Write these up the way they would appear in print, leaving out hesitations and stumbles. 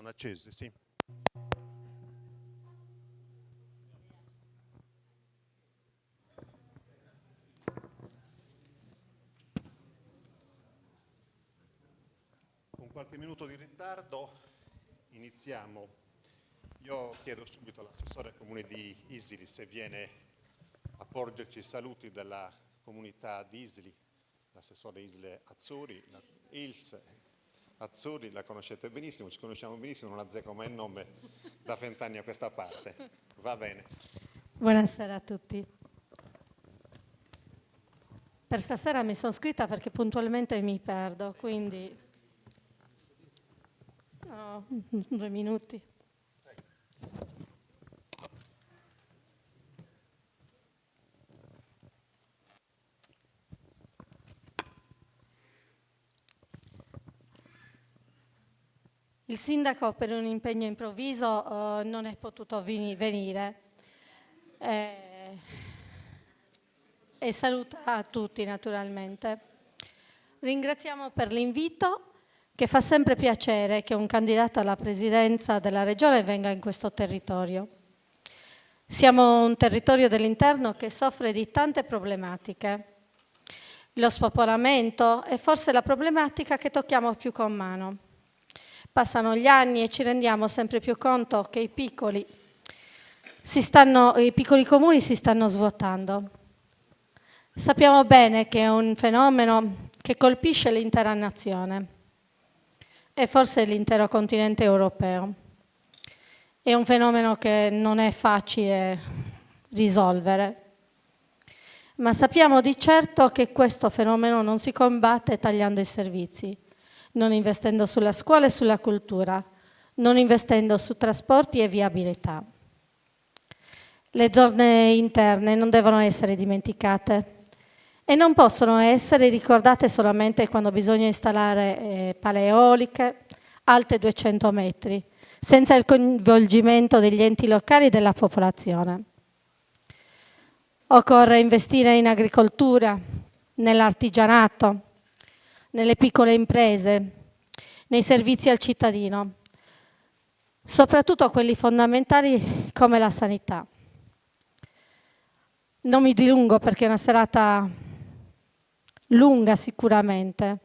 Sono accese, sì. Con qualche minuto di ritardo iniziamo. Io chiedo subito all'assessore comune di Isili se viene a porgerci i saluti della comunità di Isili, l'assessore Isle Azzurri, Ils Azzurri, la conoscete benissimo, ci conosciamo benissimo, non azzecco mai il nome da 20 anni a questa parte. Va bene. Buonasera a tutti. Per stasera mi sono scritta perché puntualmente mi perdo, quindi... No, 2 minuti. Il sindaco per un impegno improvviso non è potuto venire e saluta tutti naturalmente. Ringraziamo per l'invito, che fa sempre piacere che un candidato alla presidenza della regione venga in questo territorio. Siamo un territorio dell'interno che soffre di tante problematiche. Lo spopolamento è forse la problematica che tocchiamo più con mano. Passano gli anni e ci rendiamo sempre più conto che i piccoli comuni si stanno svuotando. Sappiamo bene che è un fenomeno che colpisce l'intera nazione e forse l'intero continente europeo. È un fenomeno che non è facile risolvere, ma sappiamo di certo che questo fenomeno non si combatte tagliando i servizi, non investendo sulla scuola e sulla cultura, non investendo su trasporti e viabilità. Le zone interne non devono essere dimenticate e non possono essere ricordate solamente quando bisogna installare pale eoliche alte 200 metri, senza il coinvolgimento degli enti locali e della popolazione. Occorre investire in agricoltura, nell'artigianato, nelle piccole imprese, nei servizi al cittadino, soprattutto quelli fondamentali come la sanità. Non mi dilungo perché è una serata lunga sicuramente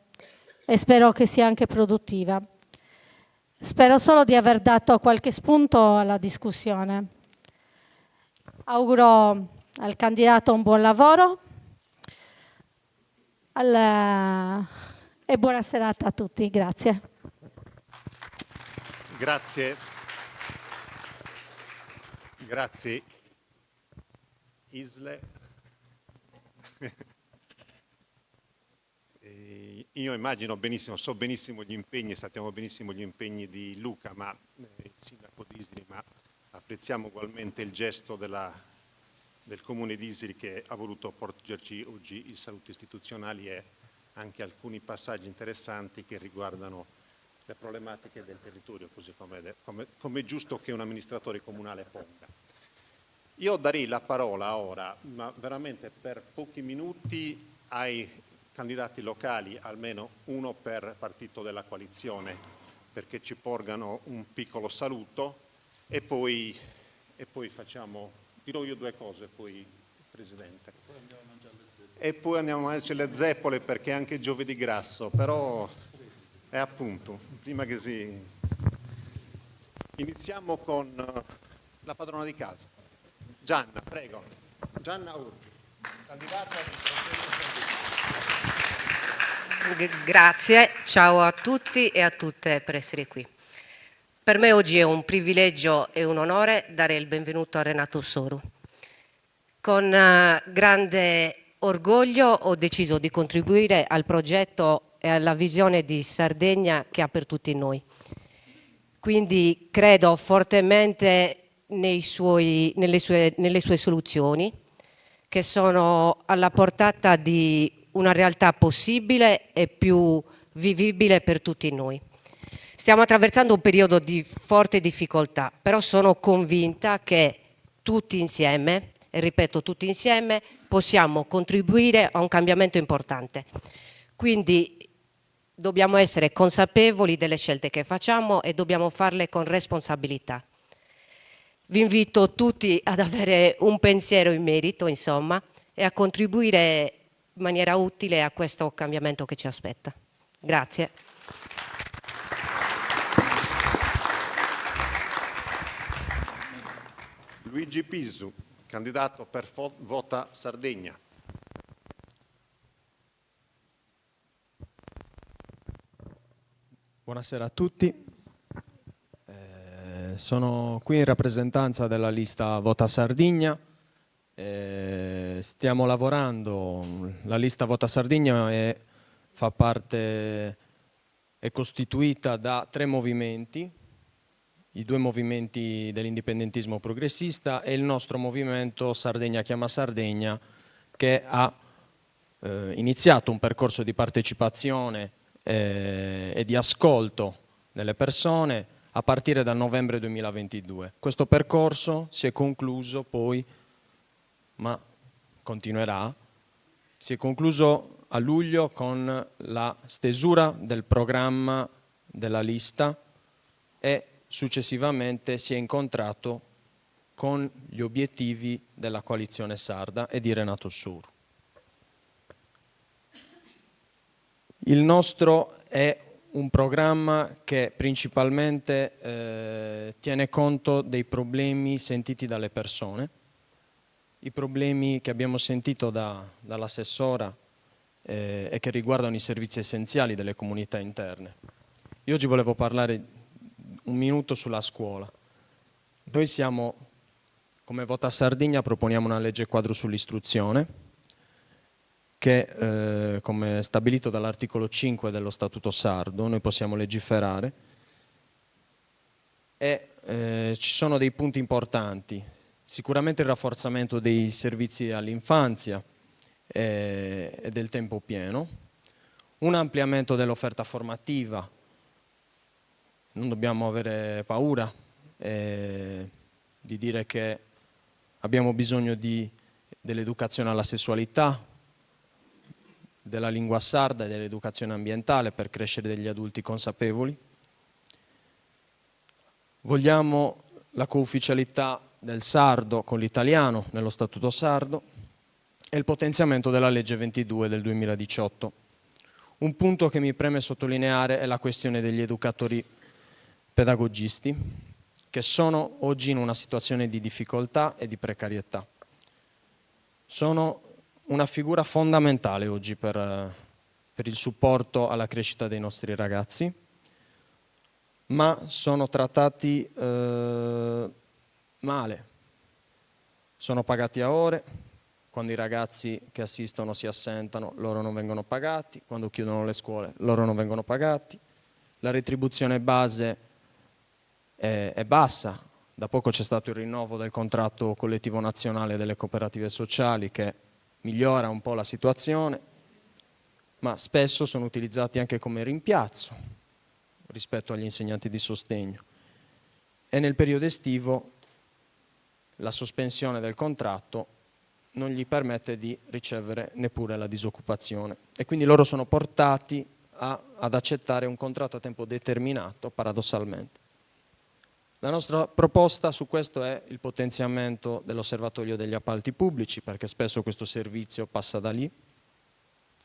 e spero che sia anche produttiva. Spero solo di aver dato qualche spunto alla discussione. Auguro al candidato un buon lavoro e buona serata a tutti. Grazie. Grazie. Grazie Isle. Io immagino benissimo, so benissimo gli impegni, sappiamo benissimo gli impegni di Luca, ma il sindaco di Isili, ma apprezziamo ugualmente il gesto del comune di Isili che ha voluto porgerci oggi i saluti istituzionali e anche alcuni passaggi interessanti che riguardano le problematiche del territorio, così come è giusto che un amministratore comunale ponga. Io darei la parola ora, ma veramente per pochi minuti, ai candidati locali, almeno uno per partito della coalizione, perché ci porgano un piccolo saluto e poi facciamo, dirò io 2 cose, poi Presidente. E poi andiamo a mangiare le zeppole perché è anche giovedì grasso, però è appunto, prima che si... Iniziamo con la padrona di casa. Gianna, prego. Gianna Urgi, candidata Grazie, ciao a tutti e a tutte per essere qui. Per me oggi è un privilegio e un onore dare il benvenuto a Renato Soru. Con grande orgoglio ho deciso di contribuire al progetto e alla visione di Sardegna che ha per tutti noi. Quindi credo fortemente nelle sue soluzioni, che sono alla portata di una realtà possibile e più vivibile per tutti noi. Stiamo attraversando un periodo di forte difficoltà, però sono convinta che tutti insieme, e ripeto tutti insieme, possiamo contribuire a un cambiamento importante. Quindi dobbiamo essere consapevoli delle scelte che facciamo e dobbiamo farle con responsabilità. Vi invito tutti ad avere un pensiero in merito, insomma, e a contribuire in maniera utile a questo cambiamento che ci aspetta. Grazie. Luigi Pisu, candidato per Vota Sardegna. Buonasera a tutti. Sono qui in rappresentanza della lista Vota Sardegna. Stiamo lavorando, la lista Vota Sardegna è costituita da 3 movimenti, i 2 movimenti dell'indipendentismo progressista e il nostro movimento Sardegna Chiama Sardegna, che ha iniziato un percorso di partecipazione e di ascolto delle persone a partire dal novembre 2022. Questo percorso si è concluso poi, ma continuerà, si è concluso a luglio con la stesura del programma della lista e successivamente si è incontrato con gli obiettivi della coalizione sarda e di Renato Suru. Il nostro è un programma che principalmente tiene conto dei problemi sentiti dalle persone, i problemi che abbiamo sentito dall'assessora e che riguardano i servizi essenziali delle comunità interne. Io oggi volevo parlare un minuto sulla scuola. Noi siamo, come Vota Sardegna, proponiamo una legge quadro sull'istruzione che, come stabilito dall'articolo 5 dello Statuto Sardo, noi possiamo legiferare e ci sono dei punti importanti. Sicuramente il rafforzamento dei servizi all'infanzia e del tempo pieno, un ampliamento dell'offerta formativa, non dobbiamo avere paura di dire che abbiamo bisogno dell'educazione alla sessualità, della lingua sarda e dell'educazione ambientale per crescere degli adulti consapevoli. Vogliamo la co-ufficialità del sardo con l'italiano nello Statuto Sardo e il potenziamento della legge 22 del 2018. Un punto che mi preme sottolineare è la questione degli educatori pedagogisti, che sono oggi in una situazione di difficoltà e di precarietà. Sono una figura fondamentale oggi per il supporto alla crescita dei nostri ragazzi, ma sono trattati male. Sono pagati a ore, quando i ragazzi che assistono si assentano loro non vengono pagati, quando chiudono le scuole loro non vengono pagati, la retribuzione base è bassa. Da poco c'è stato il rinnovo del contratto collettivo nazionale delle cooperative sociali che migliora un po' la situazione, ma spesso sono utilizzati anche come rimpiazzo rispetto agli insegnanti di sostegno. E nel periodo estivo la sospensione del contratto non gli permette di ricevere neppure la disoccupazione e quindi loro sono portati ad accettare un contratto a tempo determinato, paradossalmente. La nostra proposta su questo è il potenziamento dell'osservatorio degli appalti pubblici, perché spesso questo servizio passa da lì.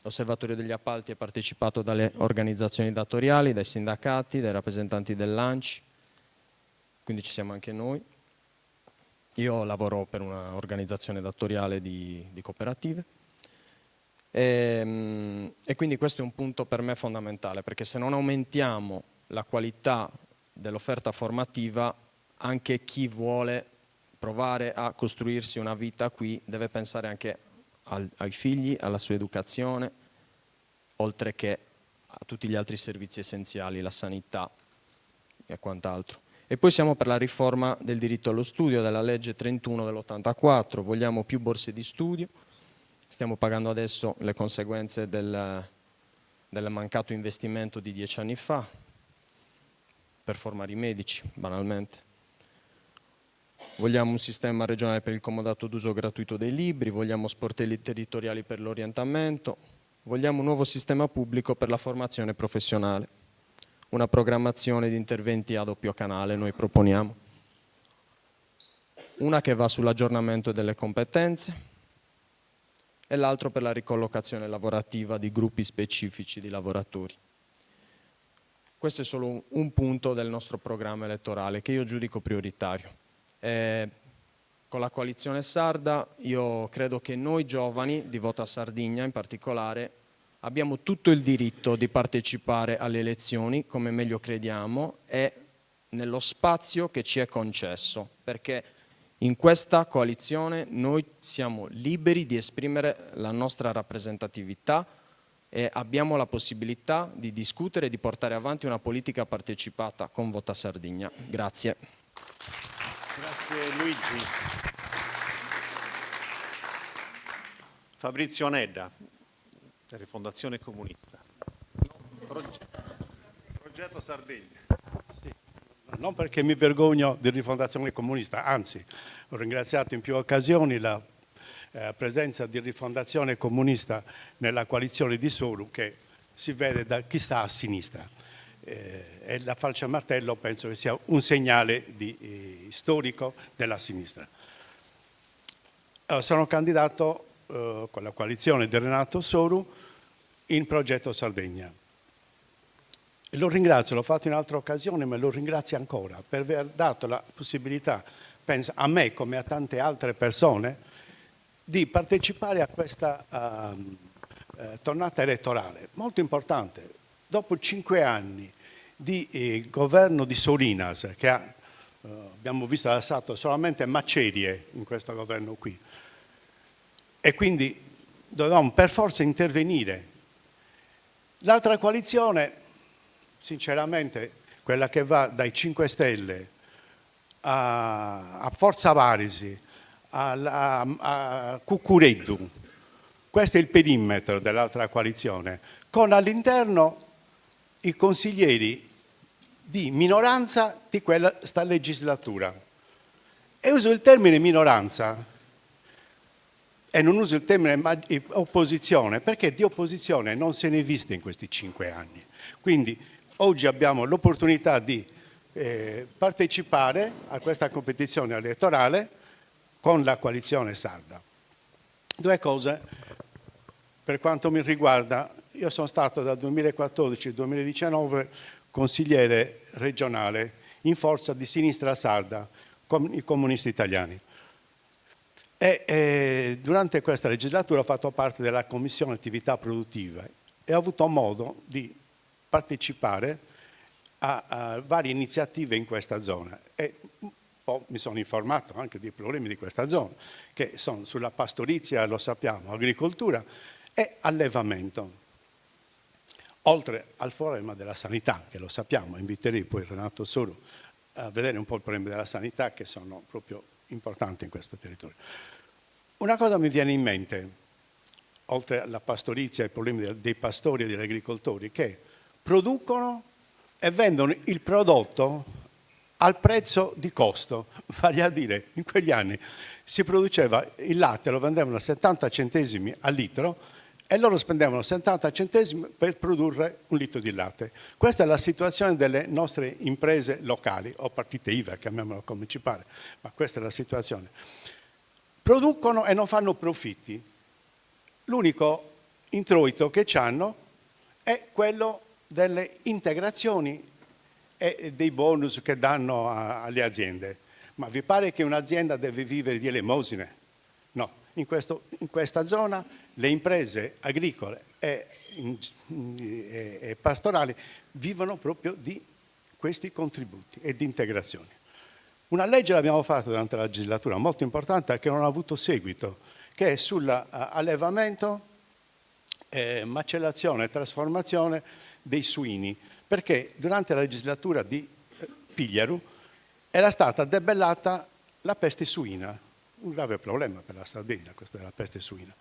L'osservatorio degli appalti è partecipato dalle organizzazioni datoriali, dai sindacati, dai rappresentanti dell'ANCI, quindi ci siamo anche noi. Io lavoro per un'organizzazione datoriale di cooperative e quindi questo è un punto per me fondamentale, perché se non aumentiamo la qualità dell'offerta formativa, anche chi vuole provare a costruirsi una vita qui deve pensare anche ai figli, alla sua educazione, oltre che a tutti gli altri servizi essenziali, la sanità e quant'altro. E poi siamo per la riforma del diritto allo studio, della legge 31 dell'84, vogliamo più borse di studio, stiamo pagando adesso le conseguenze del mancato investimento di 10 anni fa, per formare i medici, banalmente. Vogliamo un sistema regionale per il comodato d'uso gratuito dei libri, vogliamo sportelli territoriali per l'orientamento, Vogliamo un nuovo sistema pubblico per la formazione professionale, una programmazione di interventi a doppio canale noi proponiamo, una che va sull'aggiornamento delle competenze e l'altro per la ricollocazione lavorativa di gruppi specifici di lavoratori. Questo è solo un punto del nostro programma elettorale che io giudico prioritario. Con la coalizione sarda io credo che noi giovani di Vota Sardegna in particolare abbiamo tutto il diritto di partecipare alle elezioni come meglio crediamo e nello spazio che ci è concesso, perché in questa coalizione noi siamo liberi di esprimere la nostra rappresentatività e abbiamo la possibilità di discutere e di portare avanti una politica partecipata con Vota Sardegna. Grazie. Grazie Luigi. Fabrizio Nedda, Rifondazione Comunista. Progetto Sardegna. Non perché mi vergogno di Rifondazione Comunista, anzi, ho ringraziato in più occasioni la presenza di Rifondazione Comunista nella coalizione di Soru, che si vede da chi sta a sinistra. E la falce a martello penso che sia un segnale storico della sinistra. Sono candidato con la coalizione di Renato Soru in Progetto Sardegna. Lo ringrazio, l'ho fatto in altre occasioni, ma lo ringrazio ancora per aver dato la possibilità, penso, a me come a tante altre persone, di partecipare a questa tornata elettorale. Molto importante. Dopo 5 anni di governo di Solinas, che abbiamo visto è stato solamente macerie in questo governo qui, e quindi dovevamo per forza intervenire. L'altra coalizione, sinceramente, quella che va dai 5 Stelle a Forza Varesi, a Cuccureddu, questo è il perimetro dell'altra coalizione, con all'interno i consiglieri di minoranza di questa legislatura. E uso il termine minoranza e non uso il termine opposizione, perché di opposizione non se ne è vista in questi 5 anni. Quindi oggi abbiamo l'opportunità di partecipare a questa competizione elettorale con la coalizione sarda. 2 cose per quanto mi riguarda. Io sono stato dal 2014 al 2019 consigliere regionale in forza di Sinistra Sarda con i comunisti italiani. E durante questa legislatura ho fatto parte della Commissione Attività Produttive e ho avuto modo di partecipare a varie iniziative in questa zona e poi mi sono informato anche dei problemi di questa zona, che sono sulla pastorizia, lo sappiamo, agricoltura e allevamento. Oltre al problema della sanità, che lo sappiamo, inviterei poi Renato Soru a vedere un po' i problemi della sanità che sono proprio importanti in questo territorio. Una cosa mi viene in mente, oltre alla pastorizia e ai problemi dei pastori e degli agricoltori, che producono e vendono il prodotto al prezzo di costo, vale a dire in quegli anni si produceva il latte, lo vendevano a 70 centesimi al litro e loro spendevano 70 centesimi per produrre un litro di latte. Questa è la situazione delle nostre imprese locali, o partite IVA, chiamiamolo come ci pare, ma questa è la situazione. Producono e non fanno profitti. L'unico introito che hanno è quello delle integrazioni e dei bonus che danno alle aziende. Ma vi pare che un'azienda deve vivere di elemosine? No, in questa zona le imprese agricole e pastorali vivono proprio di questi contributi e di integrazioni. Una legge l'abbiamo fatta durante la legislatura molto importante che non ha avuto seguito, che è sull'allevamento, macellazione e trasformazione dei suini, perché durante la legislatura di Pigliaru era stata debellata la peste suina, un grave problema per la Sardegna, questa della peste suina.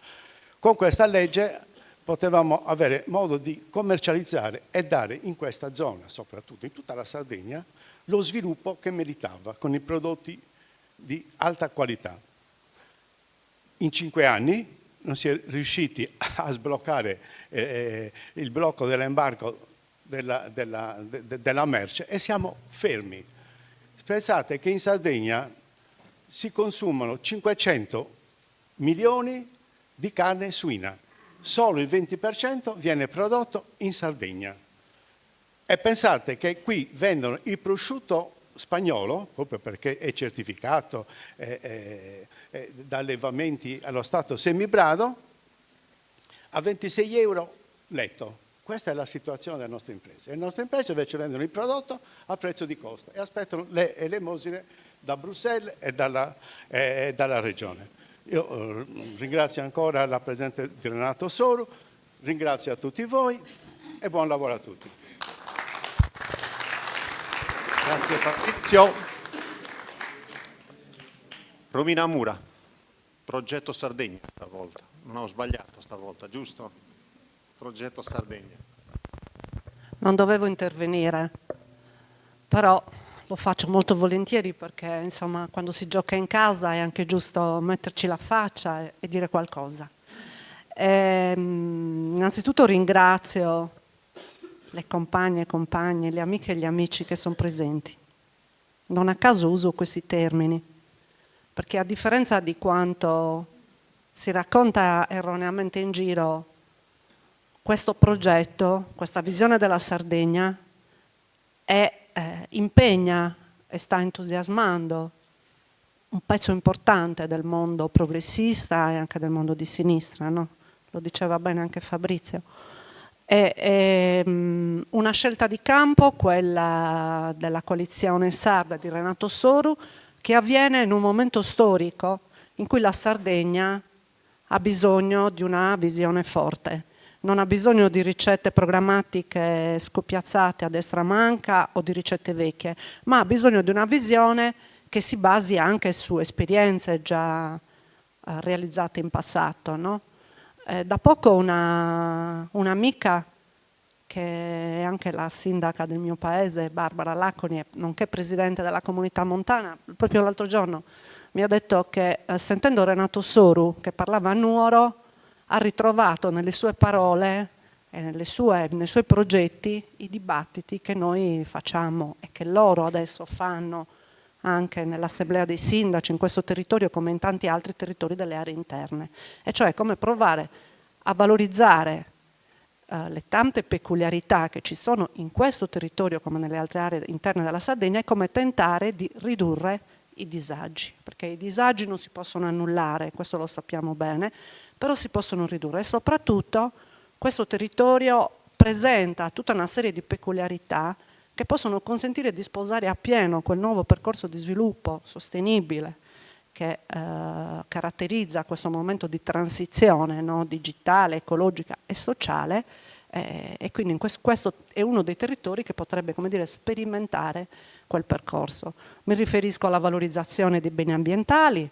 Con questa legge potevamo avere modo di commercializzare e dare in questa zona, soprattutto in tutta la Sardegna, lo sviluppo che meritava con i prodotti di alta qualità. In 5 anni non si è riusciti a sbloccare il blocco dell'embargo della merce e siamo fermi. Pensate che in Sardegna si consumano 500 milioni di carne suina, solo il 20% viene prodotto in Sardegna. E pensate che qui vendono il prosciutto spagnolo, proprio perché è certificato da allevamenti allo stato semibrado, a 26 euro letto. Questa è la situazione delle nostre imprese. Le nostre imprese invece vendono il prodotto a prezzo di costo e aspettano le elemosine da Bruxelles e dalla Regione. Io ringrazio ancora la presidente di Renato Soru, ringrazio a tutti voi e buon lavoro a tutti. Grazie Fabrizio. Romina Mura, progetto Sardegna stavolta. Non ho sbagliato stavolta, giusto? Progetto Sardegna. Non dovevo intervenire, però lo faccio molto volentieri perché insomma quando si gioca in casa è anche giusto metterci la faccia e dire qualcosa. Innanzitutto ringrazio le compagne e compagni, le amiche e gli amici che sono presenti. Non a caso uso questi termini, perché a differenza di quanto si racconta erroneamente in giro, questo progetto, questa visione della Sardegna impegna e sta entusiasmando un pezzo importante del mondo progressista e anche del mondo di sinistra, no? Lo diceva bene anche Fabrizio. È una scelta di campo, quella della coalizione sarda di Renato Soru, che avviene in un momento storico in cui la Sardegna ha bisogno di una visione forte. Non ha bisogno di ricette programmatiche scoppiazzate a destra manca o di ricette vecchie, ma ha bisogno di una visione che si basi anche su esperienze già realizzate in passato, no? Da poco un'amica che è anche la sindaca del mio paese, Barbara Laconi, nonché presidente della comunità montana, proprio l'altro giorno mi ha detto che sentendo Renato Soru che parlava a Nuoro ha ritrovato nelle sue parole e nei suoi progetti i dibattiti che noi facciamo e che loro adesso fanno anche nell'assemblea dei sindaci in questo territorio come in tanti altri territori delle aree interne, e cioè come provare a valorizzare le tante peculiarità che ci sono in questo territorio come nelle altre aree interne della Sardegna e come tentare di ridurre i disagi, perché i disagi non si possono annullare, questo lo sappiamo bene, però si possono ridurre e soprattutto questo territorio presenta tutta una serie di peculiarità che possono consentire di sposare appieno quel nuovo percorso di sviluppo sostenibile che caratterizza questo momento di transizione, no? Digitale, ecologica e sociale, e quindi questo è uno dei territori che potrebbe, come dire, sperimentare quel percorso. Mi riferisco alla valorizzazione dei beni ambientali,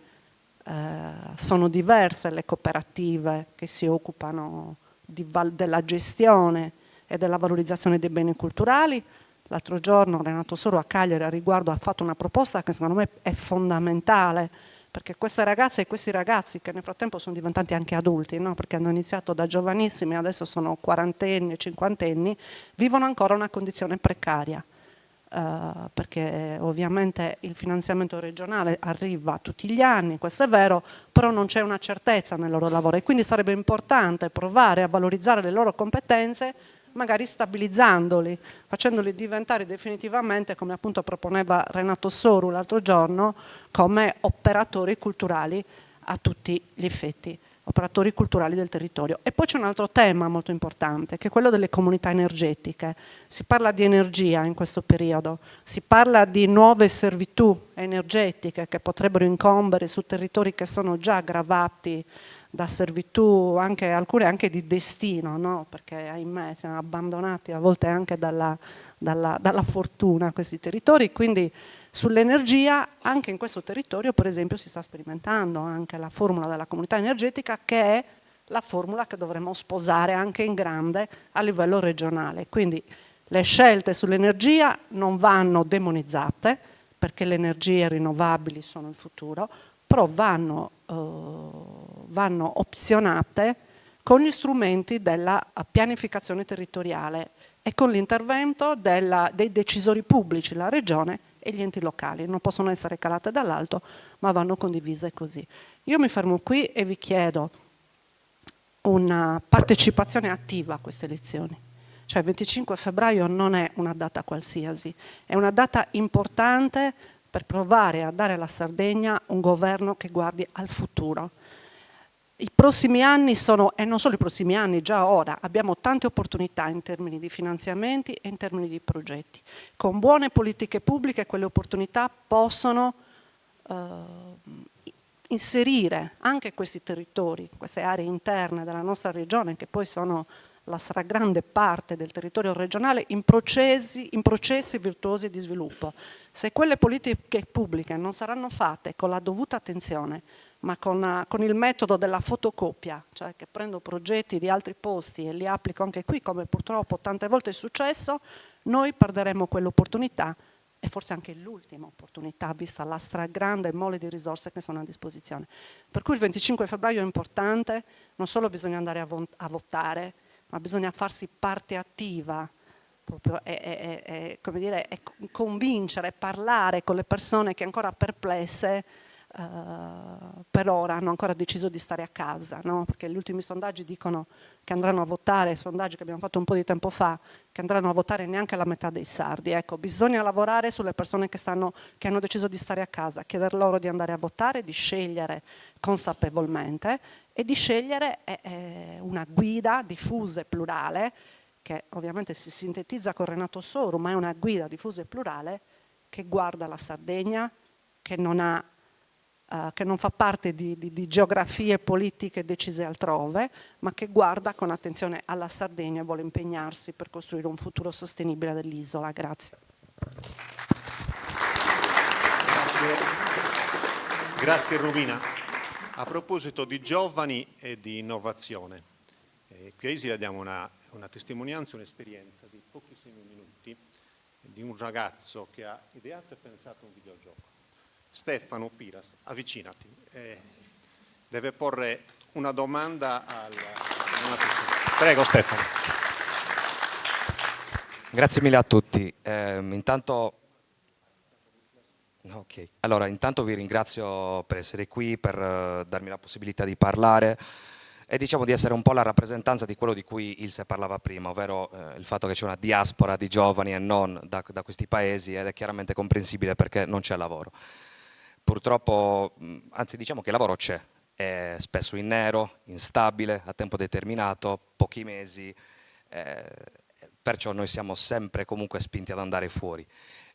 sono diverse le cooperative che si occupano della gestione e della valorizzazione dei beni culturali. L'altro giorno Renato Soru a Cagliari a riguardo ha fatto una proposta che secondo me è fondamentale, perché queste ragazze e questi ragazzi che nel frattempo sono diventati anche adulti, no? Perché hanno iniziato da giovanissimi, adesso sono quarantenni, cinquantenni, vivono ancora una condizione precaria, perché ovviamente il finanziamento regionale arriva tutti gli anni, questo è vero, però non c'è una certezza nel loro lavoro e quindi sarebbe importante provare a valorizzare le loro competenze, magari stabilizzandoli, facendoli diventare definitivamente, come appunto proponeva Renato Soru l'altro giorno, come operatori culturali a tutti gli effetti, operatori culturali del territorio. E poi c'è un altro tema molto importante, che è quello delle comunità energetiche. Si parla di energia in questo periodo, si parla di nuove servitù energetiche che potrebbero incombere su territori che sono già gravati da servitù, anche alcune anche di destino, no? Perché ahimè siamo abbandonati a volte anche dalla fortuna questi territori, quindi sull'energia anche in questo territorio per esempio si sta sperimentando anche la formula della comunità energetica, che è la formula che dovremmo sposare anche in grande a livello regionale. Quindi le scelte sull'energia non vanno demonizzate, perché le energie rinnovabili sono il futuro, però vanno vanno opzionate con gli strumenti della pianificazione territoriale e con l'intervento dei decisori pubblici, la regione e gli enti locali. Non possono essere calate dall'alto, ma vanno condivise così. Io mi fermo qui e vi chiedo una partecipazione attiva a queste elezioni. Cioè il 25 febbraio non è una data qualsiasi, è una data importante per provare a dare alla Sardegna un governo che guardi al futuro. I prossimi anni sono, e non solo i prossimi anni, già ora abbiamo tante opportunità in termini di finanziamenti e in termini di progetti. Con buone politiche pubbliche quelle opportunità possono inserire anche questi territori, queste aree interne della nostra regione, che poi sono la stragrande parte del territorio regionale, in processi virtuosi di sviluppo. Se quelle politiche pubbliche non saranno fatte con la dovuta attenzione, ma con il metodo della fotocopia, cioè che prendo progetti di altri posti e li applico anche qui, come purtroppo tante volte è successo, noi perderemo quell'opportunità e forse anche l'ultima opportunità, vista la stragrande mole di risorse che sono a disposizione. Per cui il 25 febbraio è importante, non solo bisogna andare a votare, ma bisogna farsi parte attiva, proprio, come dire, convincere, parlare con le persone che ancora perplesse per ora hanno ancora deciso di stare a casa, no? Perché gli ultimi sondaggi dicono che andranno a votare, sondaggi che abbiamo fatto un po' di tempo fa, che andranno a votare neanche la metà dei sardi. Ecco, bisogna lavorare sulle persone che hanno deciso di stare a casa, chieder loro di andare a votare, di scegliere consapevolmente e di scegliere una guida diffusa e plurale, che ovviamente si sintetizza con Renato Soru, ma è una guida diffusa e plurale che guarda la Sardegna, che non fa parte di geografie politiche decise altrove, ma che guarda con attenzione alla Sardegna e vuole impegnarsi per costruire un futuro sostenibile dell'isola. Grazie. Grazie Romina. A proposito di giovani e di innovazione, qui a Isila diamo una testimonianza, un'esperienza di pochissimi minuti di un ragazzo che ha ideato e pensato un videogioco. Stefano Piras, avvicinati. Deve porre una domanda alla persona. Prego Stefano. Grazie mille a tutti. Intanto vi ringrazio per essere qui, per darmi la possibilità di parlare e diciamo di essere un po' la rappresentanza di quello di cui Ilse parlava prima, ovvero il fatto che c'è una diaspora di giovani e non da questi paesi, ed è chiaramente comprensibile perché non c'è lavoro. Purtroppo, anzi diciamo che il lavoro c'è, è spesso in nero, instabile, a tempo determinato, pochi mesi, perciò noi siamo sempre comunque spinti ad andare fuori.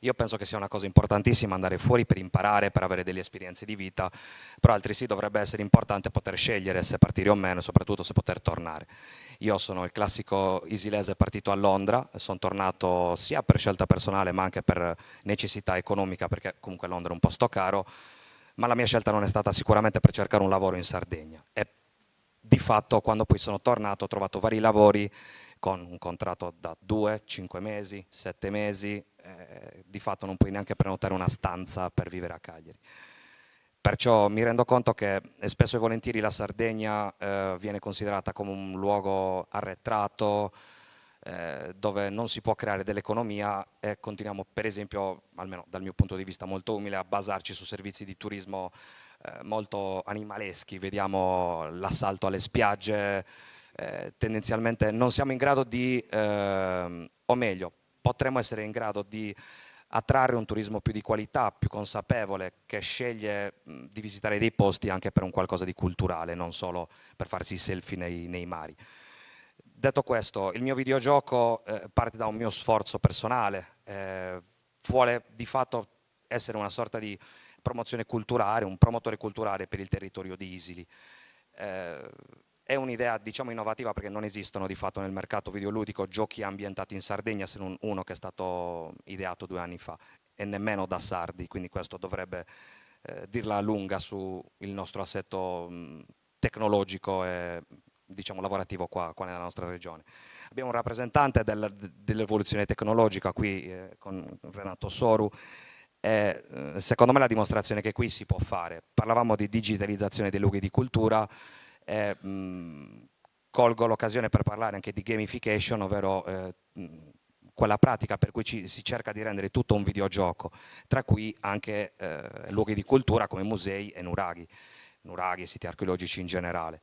Io penso che sia una cosa importantissima andare fuori per imparare, per avere delle esperienze di vita, però altresì dovrebbe essere importante poter scegliere se partire o meno, soprattutto se poter tornare. Io sono il classico isilese partito a Londra, sono tornato sia per scelta personale ma anche per necessità economica, perché comunque Londra è un posto caro, ma la mia scelta non è stata sicuramente per cercare un lavoro in Sardegna. E di fatto quando poi sono tornato ho trovato vari lavori con un contratto da 2, 5 mesi, 7 mesi, di fatto non puoi neanche prenotare una stanza per vivere a Cagliari. Perciò mi rendo conto che spesso e volentieri la Sardegna viene considerata come un luogo arretrato, dove non si può creare dell'economia e continuiamo, per esempio, almeno dal mio punto di vista molto umile, a basarci su servizi di turismo molto animaleschi. Vediamo l'assalto alle spiagge, tendenzialmente non siamo in grado di, o meglio, potremmo essere in grado di attrarre un turismo più di qualità, più consapevole, che sceglie di visitare dei posti anche per un qualcosa di culturale, non solo per farsi i selfie nei mari. Detto questo, il mio videogioco parte da un mio sforzo personale, vuole di fatto essere una sorta di promozione culturale, un promotore culturale per il territorio di Isili. È un'idea, diciamo, innovativa perché non esistono di fatto nel mercato videoludico giochi ambientati in Sardegna, se non uno che è stato ideato 2 anni fa, e nemmeno da sardi, quindi questo dovrebbe dirla lunga sul nostro assetto tecnologico e diciamo lavorativo qua nella nostra regione. Abbiamo un rappresentante dell'evoluzione tecnologica qui con Renato Soru. Secondo me la dimostrazione che qui si può fare. Parlavamo di digitalizzazione dei luoghi di cultura, Colgo l'occasione per parlare anche di gamification, ovvero quella pratica per cui si cerca di rendere tutto un videogioco, tra cui anche luoghi di cultura come musei e nuraghi e siti archeologici in generale.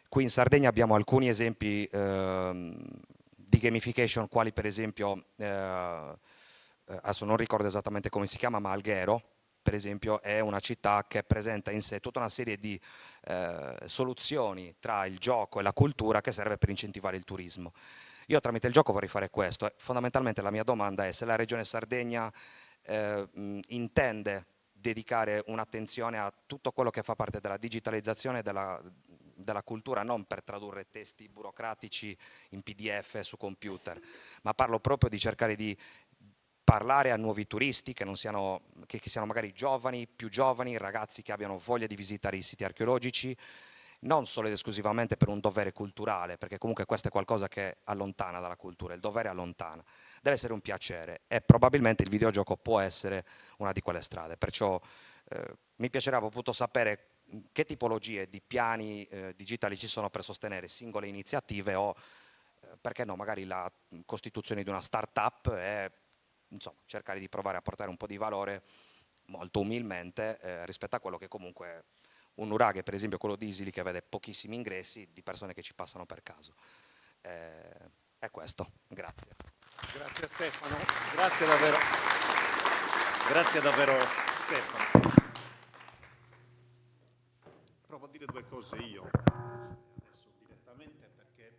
Qui in Sardegna abbiamo alcuni esempi di gamification, quali per esempio, adesso non ricordo esattamente come si chiama, ma Alghero, per esempio, è una città che presenta in sé tutta una serie di soluzioni tra il gioco e la cultura che serve per incentivare il turismo. Io tramite il gioco vorrei fare questo. Fondamentalmente la mia domanda è se la Regione Sardegna intende dedicare un'attenzione a tutto quello che fa parte della digitalizzazione della cultura, non per tradurre testi burocratici in PDF su computer, ma parlo proprio di cercare di parlare a nuovi turisti che siano magari giovani, più giovani, ragazzi che abbiano voglia di visitare i siti archeologici, non solo ed esclusivamente per un dovere culturale, perché comunque questo è qualcosa che allontana dalla cultura, il dovere allontana, deve essere un piacere e probabilmente il videogioco può essere una di quelle strade, perciò mi piacerebbe appunto sapere che tipologie di piani digitali ci sono per sostenere singole iniziative o perché no, magari la costituzione di una start-up e insomma, cercare di provare a portare un po' di valore molto umilmente rispetto a quello che comunque un nuraghe, per esempio quello di Isili, che vede pochissimi ingressi di persone che ci passano per caso. È questo, grazie. Grazie Stefano, grazie davvero Stefano. Provo a dire due cose io, adesso direttamente, perché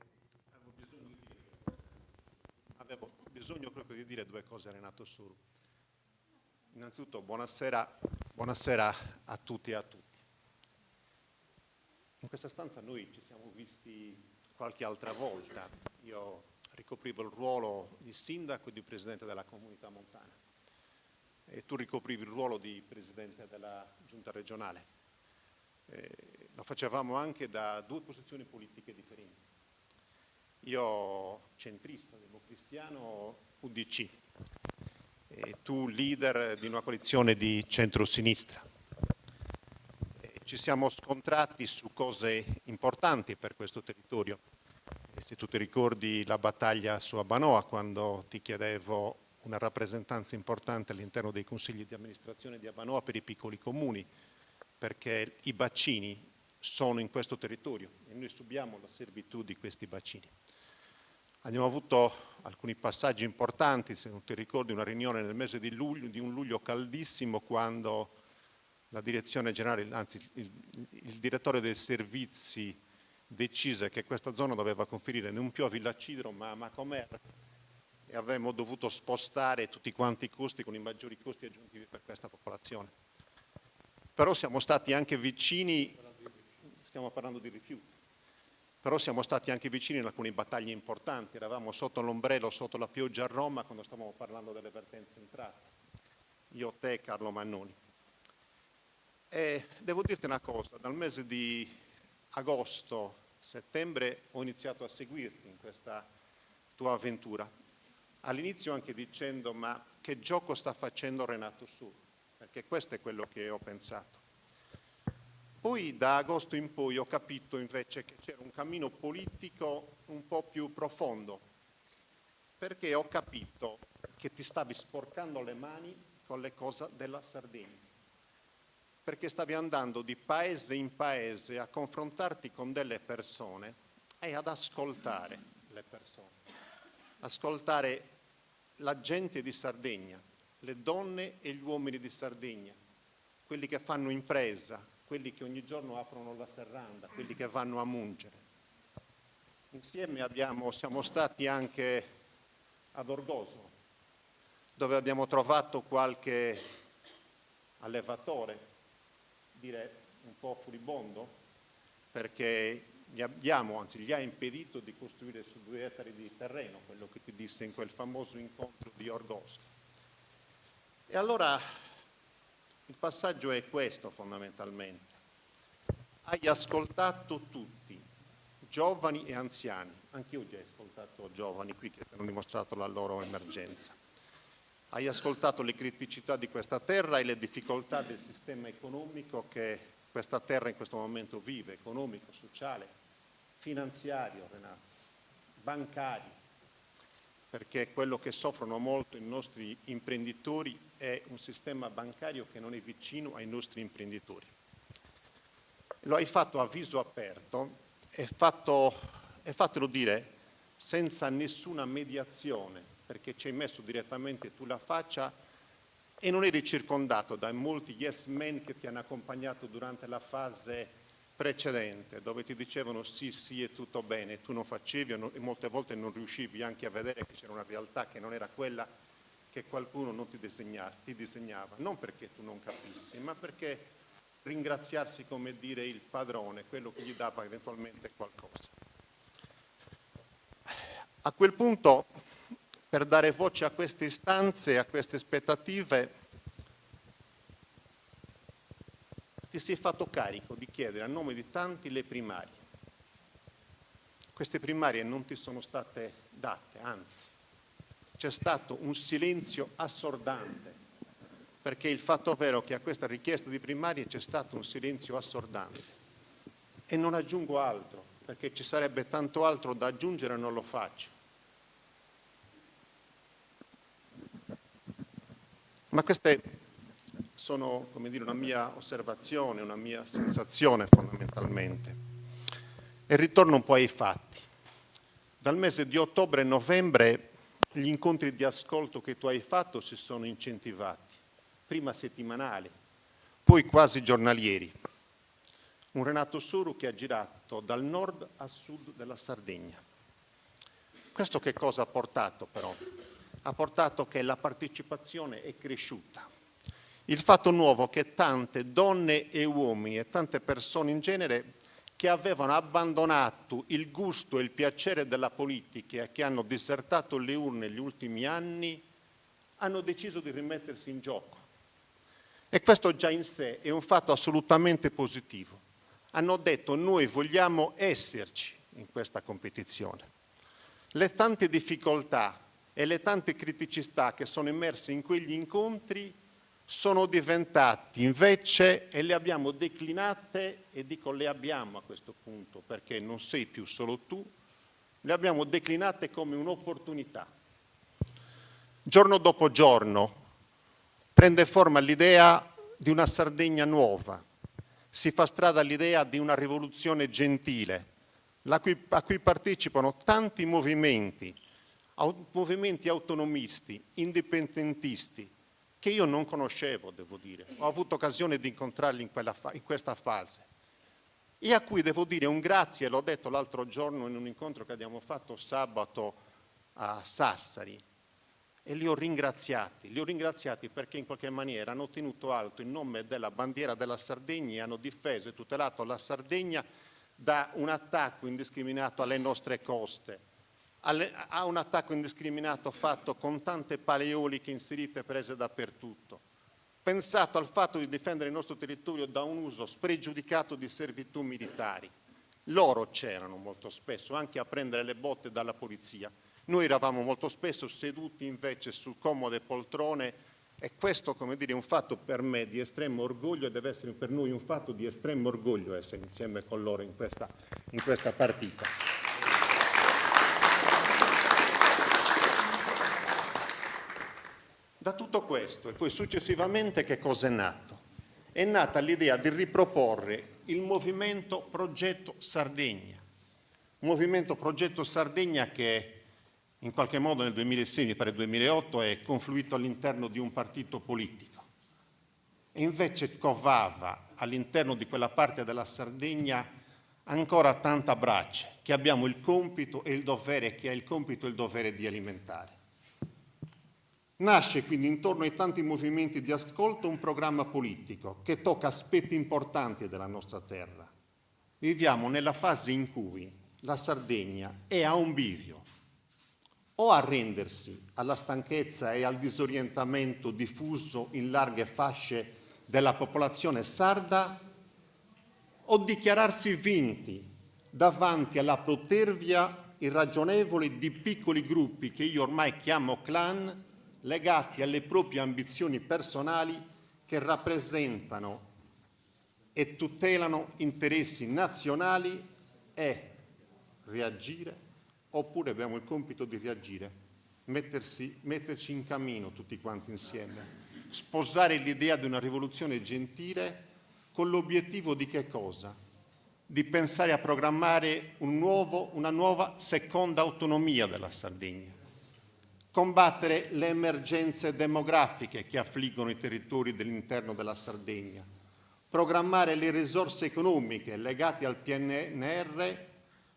avevo bisogno proprio di dire due cose a Renato Soru. Innanzitutto buonasera a tutti e a tutti. In questa stanza noi ci siamo visti qualche altra volta. Io ricoprivo il ruolo di sindaco e di presidente della comunità montana e tu ricoprivi il ruolo di presidente della giunta regionale. Lo facevamo anche da due posizioni politiche differenti. Io centrista, democristiano, UDC, e tu leader di una coalizione di centro-sinistra. Ci siamo scontrati su cose importanti per questo territorio. Se tu ti ricordi la battaglia su Abbanoa, quando ti chiedevo una rappresentanza importante all'interno dei consigli di amministrazione di Abbanoa per i piccoli comuni, perché i bacini sono in questo territorio e noi subiamo la servitù di questi bacini. Abbiamo avuto alcuni passaggi importanti, se non ti ricordi una riunione nel mese di un luglio caldissimo, quando la direzione generale, anzi il direttore dei servizi decise che questa zona doveva conferire non più a Villacidro ma a Macomer e avremmo dovuto spostare tutti quanti i costi con i maggiori costi aggiuntivi per questa popolazione. Però siamo stati anche vicini, stiamo parlando di rifiuti, però siamo stati anche vicini in alcune battaglie importanti, eravamo sotto l'ombrello, sotto la pioggia a Roma quando stavamo parlando delle vertenze entrate, io, te, Carlo Mannoni. E devo dirti una cosa, dal mese di agosto, settembre ho iniziato a seguirti in questa tua avventura. All'inizio anche dicendo ma che gioco sta facendo Renato Soru, perché questo è quello che ho pensato. Poi da agosto in poi ho capito invece che c'era un cammino politico un po' più profondo, perché ho capito che ti stavi sporcando le mani con le cose della Sardegna, perché stavi andando di paese in paese a confrontarti con delle persone e ad ascoltare le persone, ascoltare la gente di Sardegna, le donne e gli uomini di Sardegna, quelli che fanno impresa, quelli che ogni giorno aprono la serranda, quelli che vanno a mungere. Insieme siamo stati anche ad Orgoso, dove abbiamo trovato qualche allevatore, dire un po' furibondo, perché gli ha impedito di costruire su 2 ettari di terreno, quello che ti disse in quel famoso incontro di Orgoso. E allora il passaggio è questo fondamentalmente. Hai ascoltato tutti, giovani e anziani, anche io ho ascoltato giovani qui che hanno dimostrato la loro emergenza. Hai ascoltato le criticità di questa terra e le difficoltà del sistema economico che questa terra in questo momento vive, economico, sociale, finanziario, Renato, bancario, perché quello che soffrono molto i nostri imprenditori è un sistema bancario che non è vicino ai nostri imprenditori. Lo hai fatto a viso aperto e fatelo dire senza nessuna mediazione, perché ci hai messo direttamente tu la faccia e non eri circondato da molti yes men che ti hanno accompagnato durante la fase precedente, dove ti dicevano sì, sì, è tutto bene, tu non facevi e molte volte non riuscivi anche a vedere che c'era una realtà che non era quella che qualcuno non ti disegnava, non perché tu non capissi, ma perché ringraziarsi, come dire, il padrone, quello che gli dava eventualmente qualcosa. A quel punto, per dare voce a queste istanze, a queste aspettative, ti sei fatto carico di chiedere a nome di tanti le primarie. Queste primarie non ti sono state date, anzi, c'è stato un silenzio assordante, perché il fatto vero è che a questa richiesta di primarie c'è stato un silenzio assordante. E non aggiungo altro, perché ci sarebbe tanto altro da aggiungere e non lo faccio. Ma queste sono, come dire, una mia osservazione, una mia sensazione fondamentalmente. E ritorno un po' ai fatti. Dal mese di ottobre e novembre gli incontri di ascolto che tu hai fatto si sono incentivati, prima settimanali, poi quasi giornalieri. Un Renato Soru che ha girato dal nord a sud della Sardegna. Questo che cosa ha portato però? Ha portato che la partecipazione è cresciuta. Il fatto nuovo che tante donne e uomini e tante persone in genere che avevano abbandonato il gusto e il piacere della politica e che hanno disertato le urne negli ultimi anni hanno deciso di rimettersi in gioco. E questo già in sé è un fatto assolutamente positivo. Hanno detto noi vogliamo esserci in questa competizione. Le tante difficoltà e le tante criticità che sono emerse in quegli incontri sono diventati invece, e le abbiamo declinate, e dico le abbiamo a questo punto perché non sei più solo tu, le abbiamo declinate come un'opportunità. Giorno dopo giorno prende forma l'idea di una Sardegna nuova, si fa strada l'idea di una rivoluzione gentile, a cui partecipano tanti movimenti autonomisti, indipendentisti, che io non conoscevo, devo dire. Ho avuto occasione di incontrarli in questa fase. E a cui devo dire un grazie, l'ho detto l'altro giorno in un incontro che abbiamo fatto sabato a Sassari, e li ho ringraziati perché in qualche maniera hanno tenuto alto il nome della bandiera della Sardegna e hanno difeso e tutelato la Sardegna da un attacco indiscriminato alle nostre coste, a un attacco indiscriminato fatto con tante paleoliche inserite e prese dappertutto, pensato al fatto di difendere il nostro territorio da un uso spregiudicato di servitù militari. Loro c'erano molto spesso anche a prendere le botte dalla polizia. Noi eravamo molto spesso seduti invece su comode poltrone e questo, come dire, è un fatto per me di estremo orgoglio e deve essere per noi un fatto di estremo orgoglio essere insieme con loro in questa partita. Da tutto questo e poi successivamente che cosa è nato? È nata l'idea di riproporre il movimento Progetto Sardegna. Movimento Progetto Sardegna che in qualche modo nel 2006, per il 2008, è confluito all'interno di un partito politico e invece covava all'interno di quella parte della Sardegna ancora tanta brace che abbiamo il compito e il dovere, che ha il compito e il dovere di alimentare. Nasce quindi intorno ai tanti movimenti di ascolto un programma politico che tocca aspetti importanti della nostra terra. Viviamo nella fase in cui la Sardegna è a un bivio, o arrendersi alla stanchezza e al disorientamento diffuso in larghe fasce della popolazione sarda, o dichiararsi vinti davanti alla protervia irragionevole di piccoli gruppi che io ormai chiamo clan, legati alle proprie ambizioni personali che rappresentano e tutelano interessi nazionali è reagire, oppure abbiamo il compito di reagire, metterci in cammino tutti quanti insieme, sposare l'idea di una rivoluzione gentile con l'obiettivo di che cosa? Di pensare a programmare una nuova seconda autonomia della Sardegna, combattere le emergenze demografiche che affliggono i territori dell'interno della Sardegna, programmare le risorse economiche legate al PNR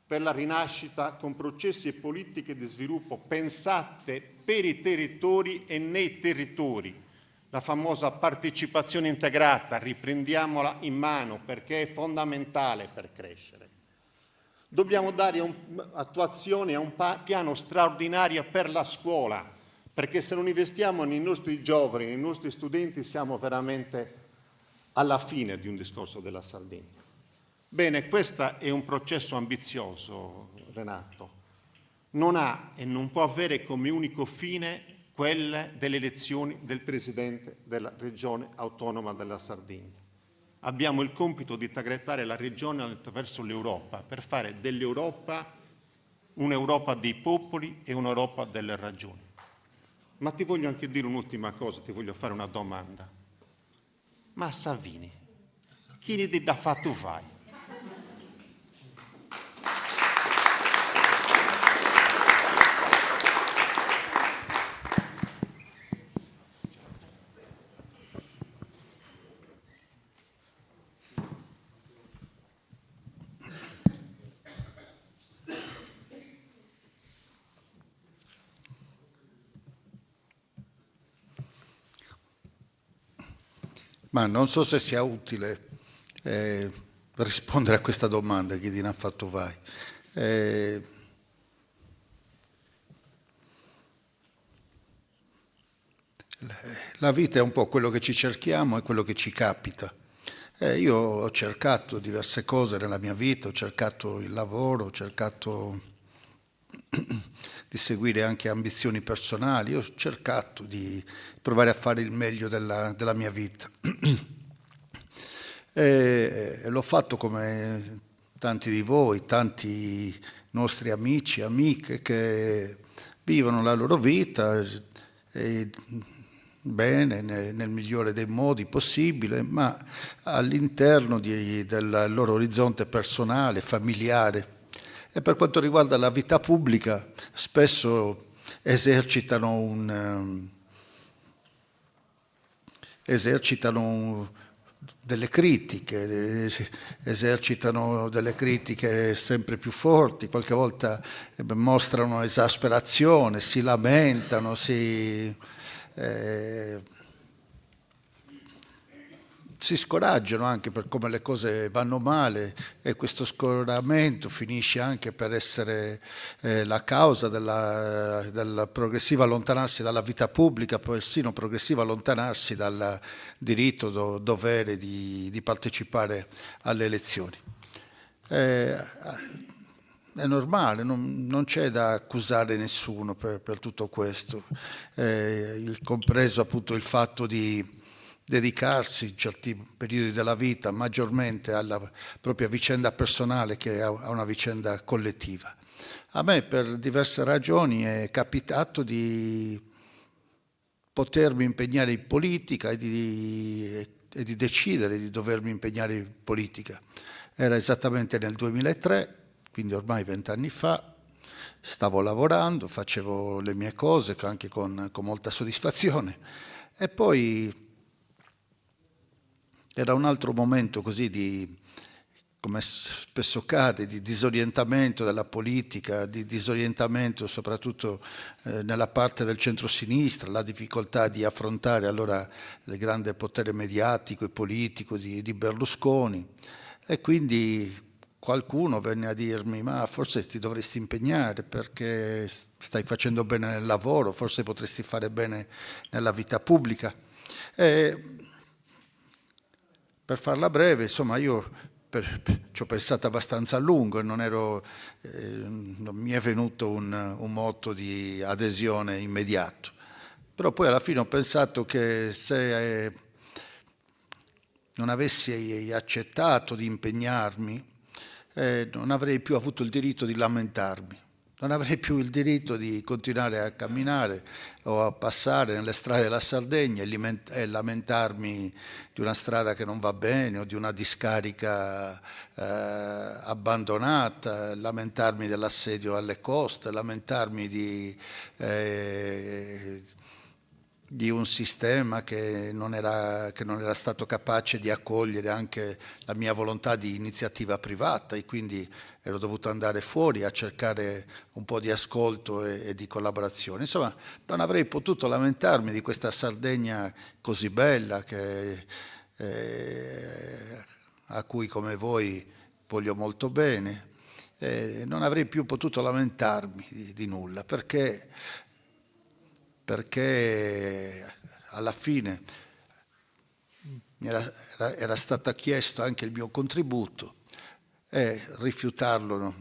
per la rinascita con processi e politiche di sviluppo pensate per i territori e nei territori. La famosa partecipazione integrata, riprendiamola in mano perché è fondamentale per crescere. Dobbiamo dare attuazione a un piano straordinario per la scuola, perché se non investiamo nei nostri giovani, nei nostri studenti, siamo veramente alla fine di un discorso della Sardegna. Bene, questo è un processo ambizioso, Renato. Non ha e non può avere come unico fine quelle delle elezioni del Presidente della Regione Autonoma della Sardegna. Abbiamo il compito di traghettare la Regione attraverso l'Europa, per fare dell'Europa un'Europa dei popoli e un'Europa delle ragioni. Ma ti voglio anche dire un'ultima cosa, ti voglio fare una domanda. Ma Salvini, chi ne dà fatto vai? Ma non so se sia utile rispondere a questa domanda, chi ne ha fatto vai. La vita è un po' quello che ci cerchiamo e quello che ci capita. Io ho cercato diverse cose nella mia vita, ho cercato il lavoro, ho cercato di seguire anche ambizioni personali, ho cercato di provare a fare il meglio della mia vita. E l'ho fatto come tanti di voi, tanti nostri amici, amiche che vivono la loro vita bene, nel migliore dei modi possibile, ma all'interno del loro orizzonte personale, familiare. E per quanto riguarda la vita pubblica, spesso esercitano delle critiche, esercitano delle critiche sempre più forti, qualche volta mostrano esasperazione, si lamentano, si scoraggiano anche per come le cose vanno male, e questo scoraggiamento finisce anche per essere la causa del progressivo allontanarsi dalla vita pubblica, persino progressivo allontanarsi dal diritto, dovere di partecipare alle elezioni. È normale, non c'è da accusare nessuno per tutto questo, compreso appunto il fatto di dedicarsi in certi periodi della vita maggiormente alla propria vicenda personale che a una vicenda collettiva. A me per diverse ragioni è capitato di potermi impegnare in politica e di decidere di dovermi impegnare in politica. Era esattamente nel 2003, quindi ormai 20 anni fa. Stavo lavorando, facevo le mie cose anche con molta soddisfazione, e poi era un altro momento così come spesso cade, di disorientamento della politica, di disorientamento soprattutto nella parte del centrosinistra, la difficoltà di affrontare allora il grande potere mediatico e politico di Berlusconi, e quindi qualcuno venne a dirmi: ma forse ti dovresti impegnare perché stai facendo bene nel lavoro, forse potresti fare bene nella vita pubblica. Per farla breve, insomma, io ci ho pensato abbastanza a lungo e non mi è venuto un moto di adesione immediato. Però poi alla fine ho pensato che se non avessi accettato di impegnarmi, non avrei più avuto il diritto di lamentarmi. Non avrei più il diritto di continuare a camminare o a passare nelle strade della Sardegna e lamentarmi di una strada che non va bene o di una discarica abbandonata, lamentarmi dell'assedio alle coste, lamentarmi di un sistema che non era stato capace di accogliere anche la mia volontà di iniziativa privata, e quindi ero dovuto andare fuori a cercare un po' di ascolto e di collaborazione. Insomma, non avrei potuto lamentarmi di questa Sardegna così bella a cui, come voi, voglio molto bene. Non avrei più potuto lamentarmi di nulla, perché alla fine era stato chiesto anche il mio contributo e rifiutarlo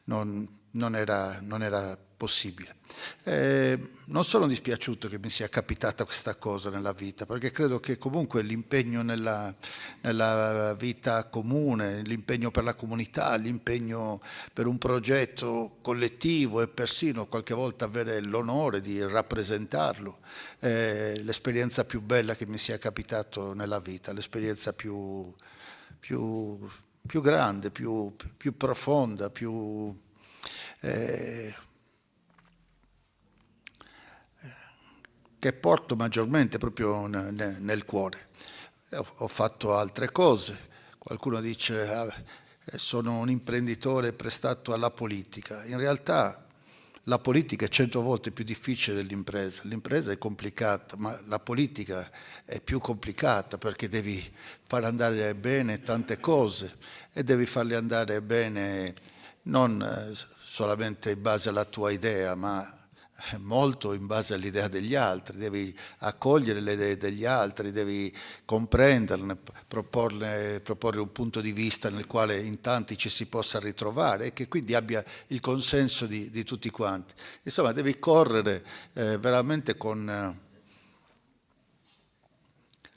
non era possibile. Non sono dispiaciuto che mi sia capitata questa cosa nella vita, perché credo che comunque l'impegno nella vita comune, l'impegno per la comunità, l'impegno per un progetto collettivo e persino qualche volta avere l'onore di rappresentarlo, è l'esperienza più bella che mi sia capitato nella vita, l'esperienza più grande, più profonda, che porto maggiormente proprio nel cuore. Ho fatto altre cose. Qualcuno dice sono un imprenditore prestato alla politica. In realtà la politica è 100 volte più difficile dell'impresa. L'impresa è complicata, ma la politica è più complicata, perché devi far andare bene tante cose e devi farle andare bene non solamente in base alla tua idea, ma molto in base all'idea degli altri. Devi accogliere le idee degli altri, devi comprenderle, proporre un punto di vista nel quale in tanti ci si possa ritrovare e che quindi abbia il consenso di tutti quanti. Insomma, devi correre veramente con...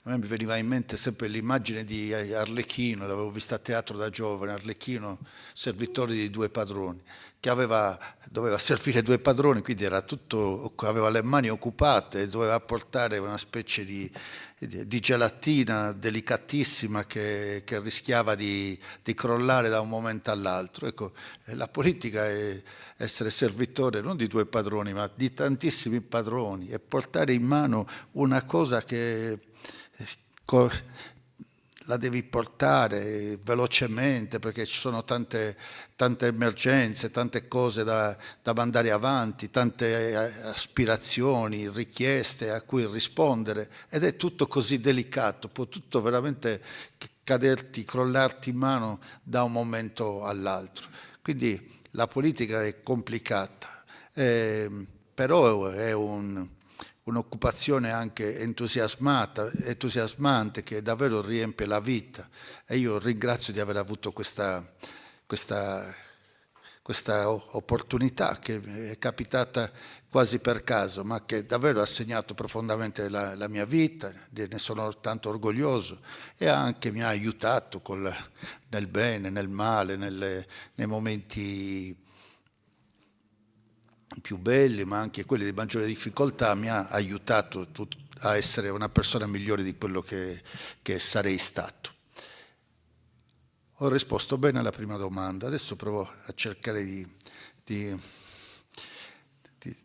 A me mi veniva in mente sempre l'immagine di Arlecchino, l'avevo vista a teatro da giovane, Arlecchino, servitore di 2 padroni, che doveva servire 2 padroni, quindi aveva le mani occupate e doveva portare una specie di gelatina delicatissima che rischiava di crollare da un momento all'altro. Ecco, la politica è essere servitore non di 2 padroni, ma di tantissimi padroni, e portare in mano una cosa che la devi portare velocemente, perché ci sono tante emergenze, tante cose da mandare avanti, tante aspirazioni, richieste a cui rispondere, ed è tutto così delicato, può tutto veramente crollarti in mano da un momento all'altro. Quindi la politica è complicata, però è un'occupazione anche entusiasmante, che davvero riempie la vita, e io ringrazio di aver avuto questa opportunità, che è capitata quasi per caso, ma che davvero ha segnato profondamente la mia vita, ne sono tanto orgoglioso, e anche mi ha aiutato nel bene, nel male, nei momenti più belli, ma anche quelli di maggiore difficoltà. Mi ha aiutato a essere una persona migliore di quello che sarei stato. Ho risposto bene alla prima domanda, adesso provo a cercare di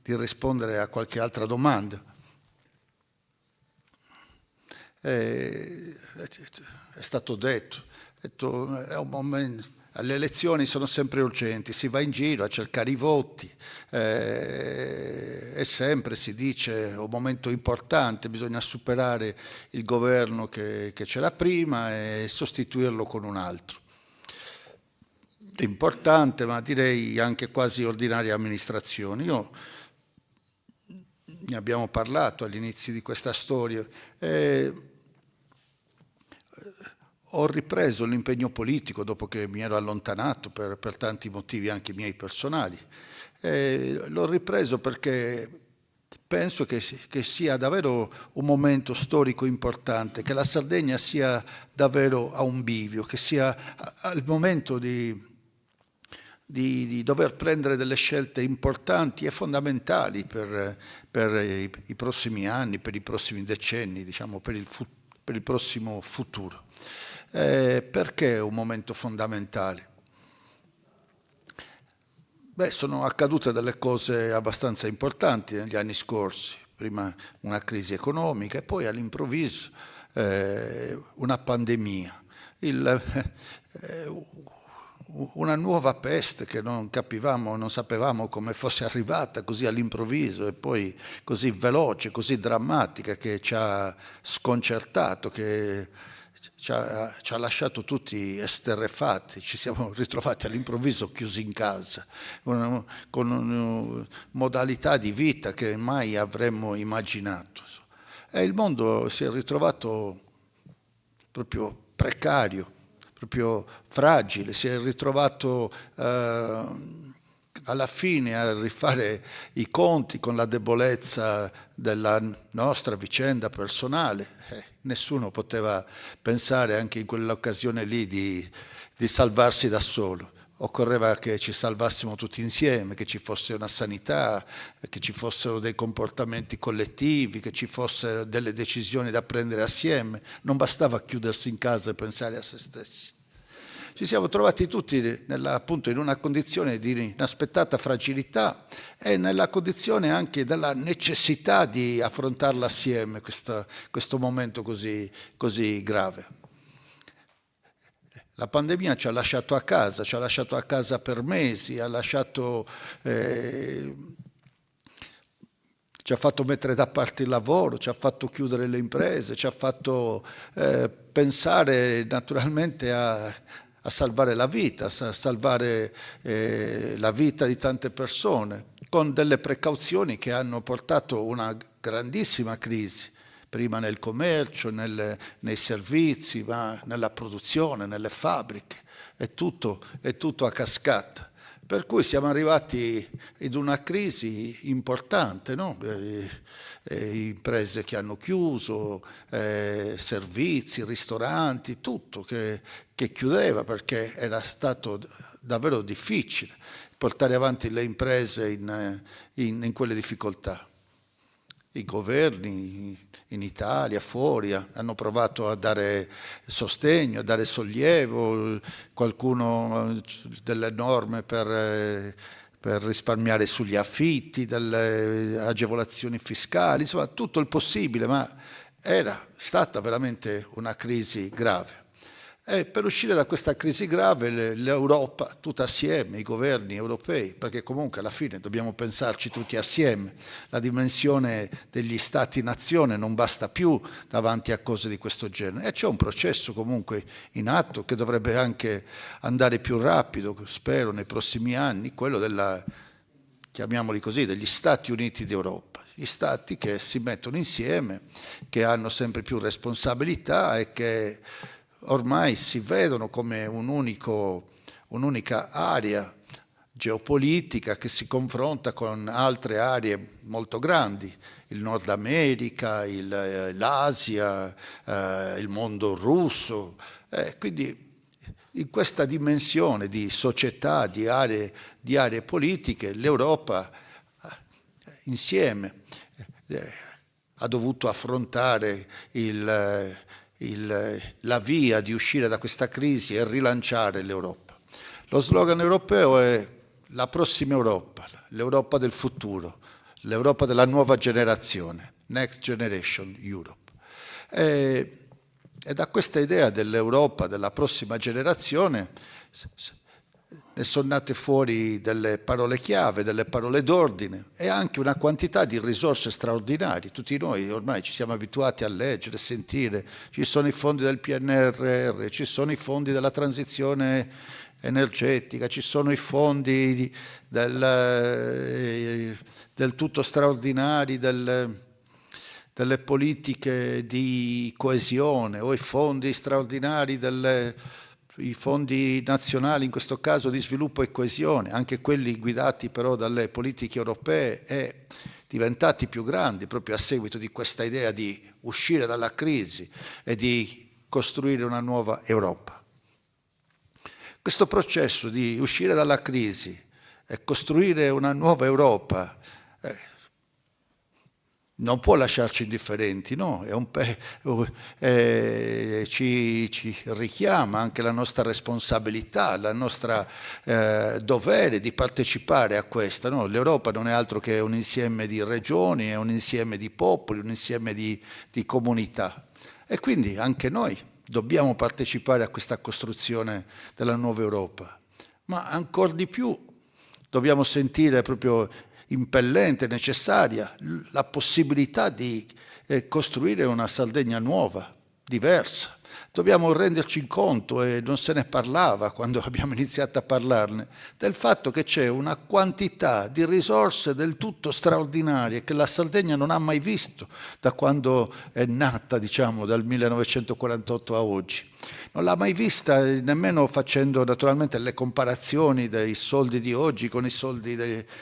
rispondere a qualche altra domanda. È stato detto, è un momento... Le elezioni sono sempre urgenti, si va in giro a cercare i voti, e sempre si dice è un momento importante, bisogna superare il governo che c'era prima e sostituirlo con un altro. Importante, ma direi anche quasi ordinaria amministrazione. Ne abbiamo parlato all'inizio di questa storia. Ho ripreso l'impegno politico dopo che mi ero allontanato per tanti motivi anche miei personali. L'ho ripreso perché penso che sia davvero un momento storico importante, che la Sardegna sia davvero a un bivio, che sia al momento di dover prendere delle scelte importanti e fondamentali per i prossimi anni, per i prossimi decenni, diciamo, per il prossimo futuro. Perché è un momento fondamentale? Beh, sono accadute delle cose abbastanza importanti negli anni scorsi. Prima una crisi economica e poi all'improvviso una pandemia. Una nuova peste che non capivamo, non sapevamo come fosse arrivata così all'improvviso e poi così veloce, così drammatica, che ci ha sconcertato, che ci ha lasciato tutti esterrefatti. Ci siamo ritrovati all'improvviso chiusi in casa, con modalità di vita che mai avremmo immaginato. E il mondo si è ritrovato proprio precario, proprio fragile, si è ritrovato alla fine a rifare i conti con la debolezza della nostra vicenda personale. Nessuno poteva pensare anche in quell'occasione lì di salvarsi da solo. Occorreva che ci salvassimo tutti insieme, che ci fosse una sanità, che ci fossero dei comportamenti collettivi, che ci fossero delle decisioni da prendere assieme. Non bastava chiudersi in casa e pensare a se stessi. Ci siamo trovati tutti appunto in una condizione di inaspettata fragilità e nella condizione anche della necessità di affrontarla assieme, questo momento così grave. La pandemia ci ha lasciato a casa per mesi, ci ha fatto mettere da parte il lavoro, ci ha fatto chiudere le imprese, ci ha fatto pensare naturalmente a salvare la vita, a salvare la vita di tante persone, con delle precauzioni che hanno portato una grandissima crisi, prima nel commercio, nei servizi, ma nella produzione, nelle fabbriche, è tutto a cascata. Per cui siamo arrivati ad una crisi importante, no? Imprese che hanno chiuso, servizi, ristoranti, tutto che chiudeva perché era stato davvero difficile portare avanti le imprese in quelle difficoltà. I governi in Italia, fuori, hanno provato a dare sostegno, a dare sollievo, qualcuno delle norme per risparmiare sugli affitti, delle agevolazioni fiscali, insomma tutto il possibile, ma era stata veramente una crisi grave. E per uscire da questa crisi grave l'Europa, tutta assieme, i governi europei, perché comunque alla fine dobbiamo pensarci tutti assieme, la dimensione degli stati-nazione non basta più davanti a cose di questo genere. E c'è un processo comunque in atto che dovrebbe anche andare più rapido, spero, nei prossimi anni, quello chiamiamoli così, degli Stati Uniti d'Europa. Gli stati che si mettono insieme, che hanno sempre più responsabilità e che ormai si vedono come un'unica area geopolitica che si confronta con altre aree molto grandi, il Nord America, l'Asia, il mondo russo. Quindi in questa dimensione di società, di aree politiche, l'Europa insieme ha dovuto affrontare la via di uscire da questa crisi e rilanciare l'Europa. Lo slogan europeo è la prossima Europa, l'Europa del futuro, l'Europa della nuova generazione, Next Generation Europe. E da questa idea dell'Europa della prossima generazione ne sono nate fuori delle parole chiave, delle parole d'ordine e anche una quantità di risorse straordinarie. Tutti noi ormai ci siamo abituati a leggere, sentire, ci sono i fondi del PNRR, ci sono i fondi della transizione energetica, ci sono i fondi del tutto straordinari delle politiche di coesione o i fondi straordinari i fondi nazionali, in questo caso di sviluppo e coesione, anche quelli guidati però dalle politiche europee e diventati più grandi proprio a seguito di questa idea di uscire dalla crisi e di costruire una nuova Europa. Questo processo di uscire dalla crisi e costruire una nuova Europa non può lasciarci indifferenti, no? Ci richiama anche la nostra responsabilità, la nostra dovere di partecipare a questa. No? L'Europa non è altro che un insieme di regioni, è un insieme di popoli, un insieme di comunità. E quindi anche noi dobbiamo partecipare a questa costruzione della nuova Europa. Ma ancora di più dobbiamo sentire proprio impellente, necessaria, la possibilità di costruire una Sardegna nuova, diversa. Dobbiamo renderci conto, e non se ne parlava quando abbiamo iniziato a parlarne, del fatto che c'è una quantità di risorse del tutto straordinarie che la Sardegna non ha mai visto da quando è nata, diciamo, dal 1948 a oggi. Non l'ha mai vista nemmeno facendo naturalmente le comparazioni dei soldi di oggi con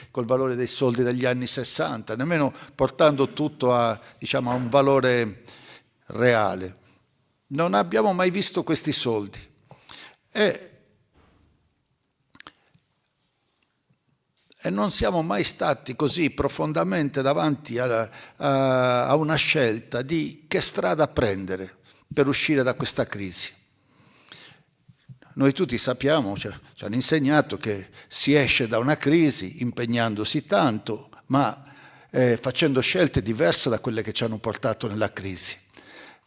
col valore dei soldi degli anni 60, nemmeno portando tutto a, diciamo, a un valore reale. Non abbiamo mai visto questi soldi e non siamo mai stati così profondamente davanti a una scelta di che strada prendere per uscire da questa crisi. Noi tutti sappiamo, ci hanno insegnato che si esce da una crisi impegnandosi tanto, ma facendo scelte diverse da quelle che ci hanno portato nella crisi.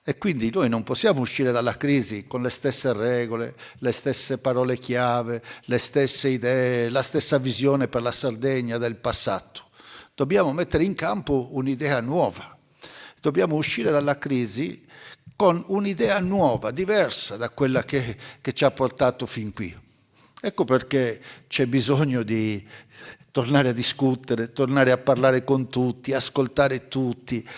E quindi noi non possiamo uscire dalla crisi con le stesse regole, le stesse parole chiave, le stesse idee, la stessa visione per la Sardegna del passato. Dobbiamo mettere in campo un'idea nuova. Dobbiamo uscire dalla crisi con un'idea nuova, diversa da quella che ci ha portato fin qui. Ecco perché c'è bisogno di tornare a discutere, tornare a parlare con tutti, ascoltare tutti,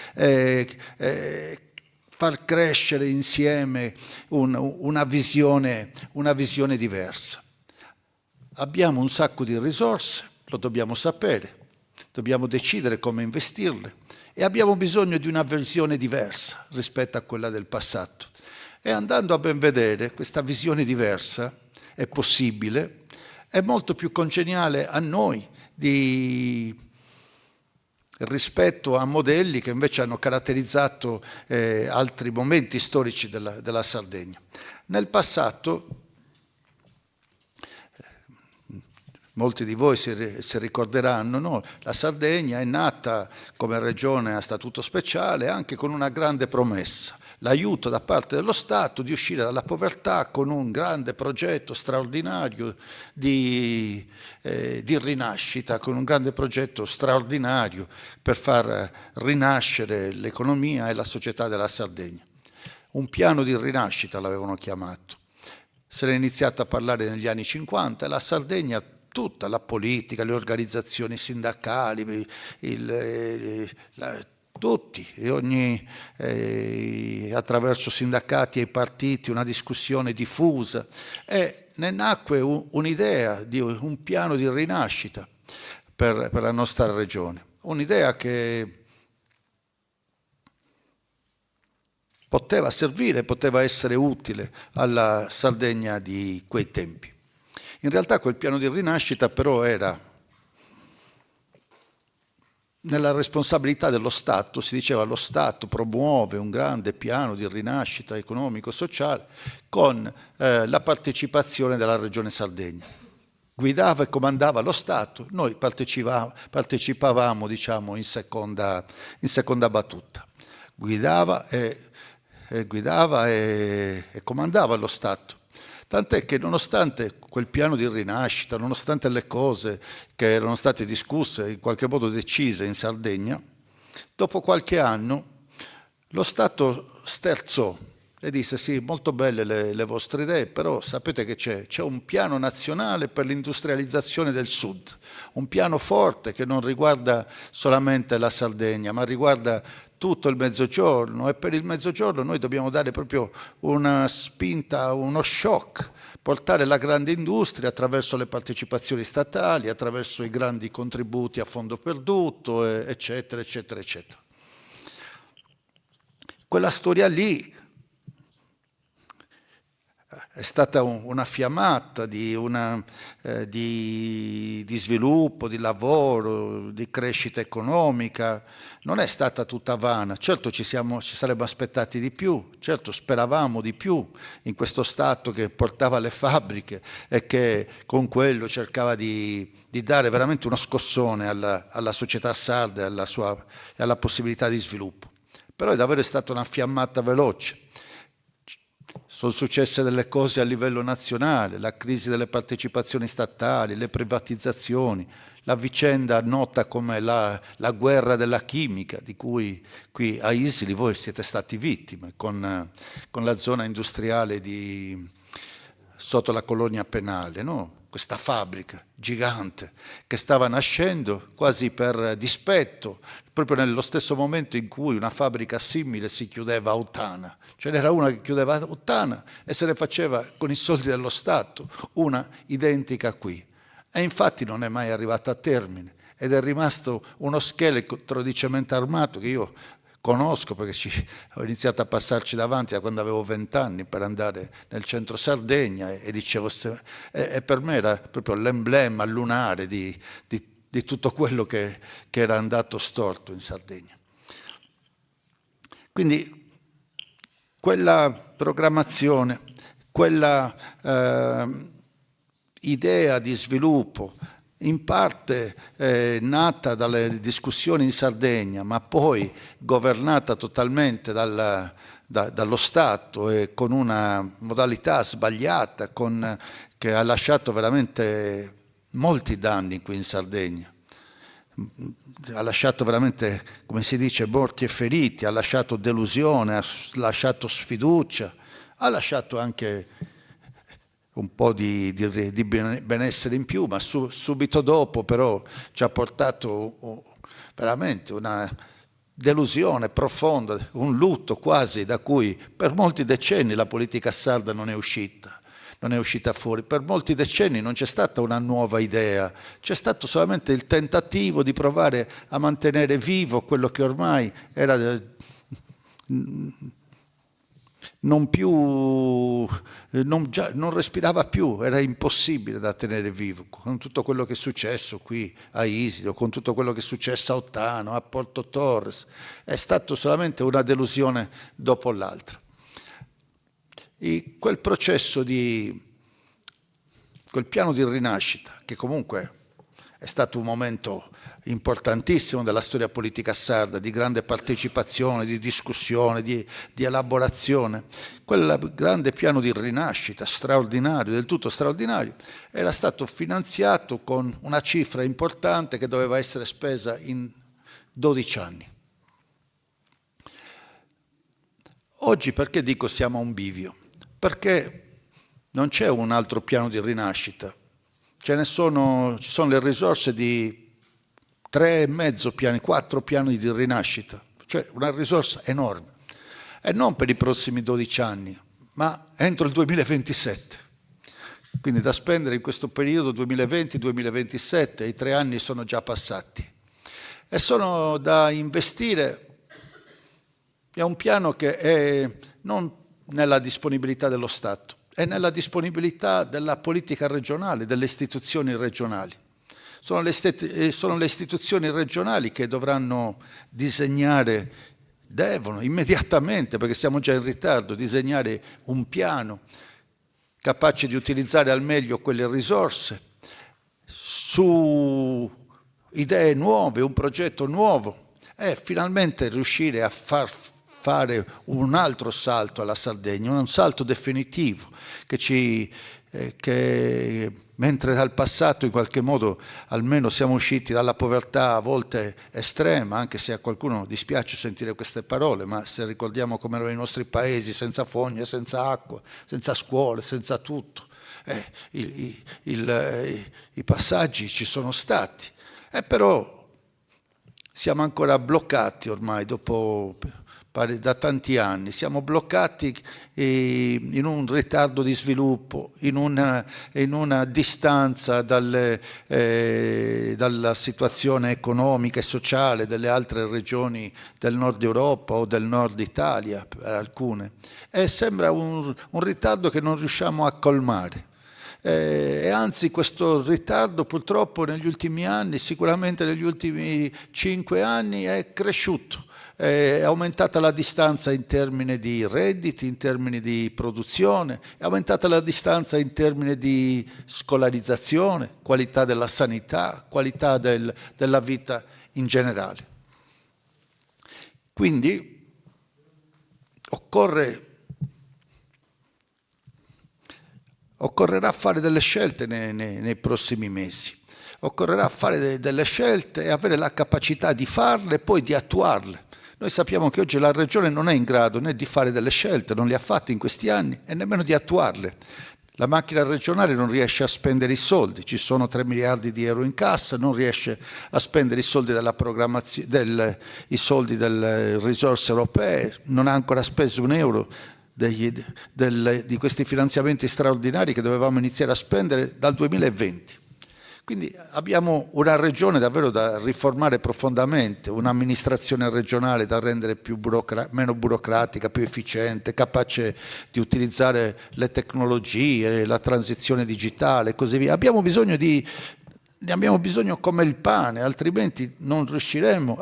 far crescere insieme una visione diversa. Abbiamo un sacco di risorse, lo dobbiamo sapere, dobbiamo decidere come investirle e abbiamo bisogno di una visione diversa rispetto a quella del passato. E andando a ben vedere, questa visione diversa è possibile, è molto più congeniale a noi rispetto a modelli che invece hanno caratterizzato altri momenti storici della Sardegna. Nel passato, molti di voi si ricorderanno, no? La Sardegna è nata come regione a statuto speciale anche con una grande promessa, l'aiuto da parte dello Stato di uscire dalla povertà con un grande progetto straordinario di rinascita, con un grande progetto straordinario per far rinascere l'economia e la società della Sardegna. Un piano di rinascita l'avevano chiamato. Se ne è iniziato a parlare negli anni 50 e la Sardegna, tutta la politica, le organizzazioni sindacali, tutti, attraverso sindacati e partiti, una discussione diffusa e ne nacque un'idea di un piano di rinascita per la nostra regione, un'idea che poteva servire, poteva essere utile alla Sardegna di quei tempi. In realtà quel piano di rinascita però era nella responsabilità dello Stato, si diceva lo Stato promuove un grande piano di rinascita economico-sociale con la partecipazione della Regione Sardegna. Guidava e comandava lo Stato, noi partecipavamo diciamo, in seconda battuta. Guidava e comandava lo Stato. Tant'è che nonostante quel piano di rinascita, nonostante le cose che erano state discusse, in qualche modo decise in Sardegna, dopo qualche anno lo Stato sterzò e disse sì, molto belle le vostre idee, però sapete che c'è un piano nazionale per l'industrializzazione del Sud, un piano forte che non riguarda solamente la Sardegna, ma riguarda tutto il Mezzogiorno, e per il Mezzogiorno noi dobbiamo dare proprio una spinta, uno shock, portare la grande industria attraverso le partecipazioni statali, attraverso i grandi contributi a fondo perduto, eccetera, eccetera, eccetera. Quella storia lì è stata una fiammata di sviluppo, di lavoro, di crescita economica, non è stata tutta vana. Certo ci saremmo aspettati di più, certo speravamo di più in questo Stato che portava le fabbriche e che con quello cercava di dare veramente uno scossone alla società sarda e alla possibilità di sviluppo. Però è davvero stata una fiammata veloce. Sono successe delle cose a livello nazionale, la crisi delle partecipazioni statali, le privatizzazioni, la vicenda nota come la guerra della chimica, di cui qui a Isili voi siete stati vittime, con la zona industriale sotto la colonia penale, no? Questa fabbrica gigante che stava nascendo quasi per dispetto, proprio nello stesso momento in cui una fabbrica simile si chiudeva a Ottana. Ce n'era una che chiudeva a Ottana e se ne faceva con i soldi dello Stato una identica qui. E infatti non è mai arrivata a termine ed è rimasto uno scheletro di cemento armato che io conosco perché ho iniziato a passarci davanti da quando avevo 20 anni per andare nel centro Sardegna e dicevo, e per me era proprio l'emblema lunare di tutto quello che era andato storto in Sardegna. Quindi quella programmazione, quella idea di sviluppo, in parte nata dalle discussioni in Sardegna, ma poi governata totalmente dallo Stato e con una modalità sbagliata, che ha lasciato veramente molti danni qui in Sardegna. Ha lasciato veramente, come si dice, morti e feriti, ha lasciato delusione, ha lasciato sfiducia, ha lasciato anche un po' di benessere in più, ma subito dopo però ci ha portato veramente una delusione profonda, un lutto quasi da cui per molti decenni la politica sarda non è uscita fuori. Per molti decenni non c'è stata una nuova idea, c'è stato solamente il tentativo di provare a mantenere vivo quello che ormai era non respirava più, era impossibile da tenere vivo, con tutto quello che è successo qui a Isilo, con tutto quello che è successo a Ottano, a Porto Torres, è stato solamente una delusione dopo l'altra. Quel processo quel piano di rinascita, che comunque è stato un momento importantissimo della storia politica sarda, di grande partecipazione, di discussione, di elaborazione. Quel grande piano di rinascita straordinario, del tutto straordinario, era stato finanziato con una cifra importante che doveva essere spesa in 12 anni. Oggi perché dico siamo a un bivio? Perché non c'è un altro piano di rinascita. Ci sono le risorse di 3,5 piani, 4 piani di rinascita, cioè una risorsa enorme. E non per i prossimi 12 anni, ma entro il 2027. Quindi da spendere in questo periodo 2020-2027, i 3 anni sono già passati. E sono da investire, è un piano che è non nella disponibilità dello Stato, è nella disponibilità della politica regionale, delle istituzioni regionali. Sono le istituzioni regionali che dovranno devono immediatamente, perché siamo già in ritardo, disegnare un piano capace di utilizzare al meglio quelle risorse, su idee nuove, un progetto nuovo, e finalmente riuscire a fare un altro salto alla Sardegna, un salto definitivo che mentre dal passato in qualche modo almeno siamo usciti dalla povertà a volte estrema, anche se a qualcuno dispiace sentire queste parole, ma se ricordiamo come erano i nostri paesi, senza fogne, senza acqua, senza scuole, senza tutto, i passaggi ci sono stati, però siamo ancora bloccati ormai da tanti anni, siamo bloccati in un ritardo di sviluppo, in una distanza dalla situazione economica e sociale delle altre regioni del nord Europa o del nord Italia, per alcune. E sembra un ritardo che non riusciamo a colmare. E anzi questo ritardo purtroppo negli ultimi anni, sicuramente negli ultimi 5 anni, è cresciuto. È aumentata la distanza in termini di redditi, in termini di produzione, è aumentata la distanza in termini di scolarizzazione, qualità della sanità, qualità della vita in generale. Quindi occorrerà fare delle scelte nei prossimi mesi. Occorrerà fare delle scelte e avere la capacità di farle e poi di attuarle. Noi sappiamo che oggi la Regione non è in grado né di fare delle scelte, non le ha fatte in questi anni, e nemmeno di attuarle. La macchina regionale non riesce a spendere i soldi, ci sono 3 miliardi di euro in cassa, non riesce a spendere i soldi della programmazione, i soldi delle risorse europee, non ha ancora speso un euro di questi finanziamenti straordinari che dovevamo iniziare a spendere dal 2020. Quindi abbiamo una regione davvero da riformare profondamente, un'amministrazione regionale da rendere meno burocratica, più efficiente, capace di utilizzare le tecnologie, la transizione digitale e così via. Ne abbiamo bisogno come il pane, altrimenti non riusciremo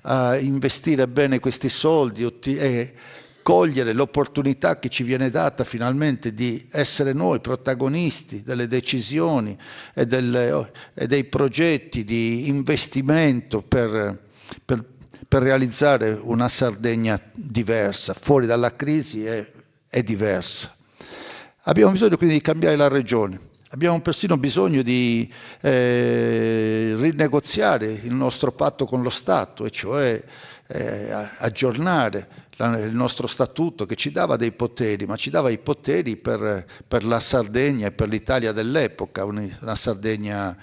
a investire bene questi soldi e cogliere l'opportunità che ci viene data finalmente di essere noi protagonisti delle decisioni e dei progetti di investimento per realizzare una Sardegna diversa, fuori dalla crisi è diversa. Abbiamo bisogno quindi di cambiare la regione. Abbiamo persino bisogno di rinegoziare il nostro patto con lo Stato, e cioè aggiornare il nostro statuto che ci dava dei poteri, ma ci dava i poteri per la Sardegna e per l'Italia dell'epoca, una Sardegna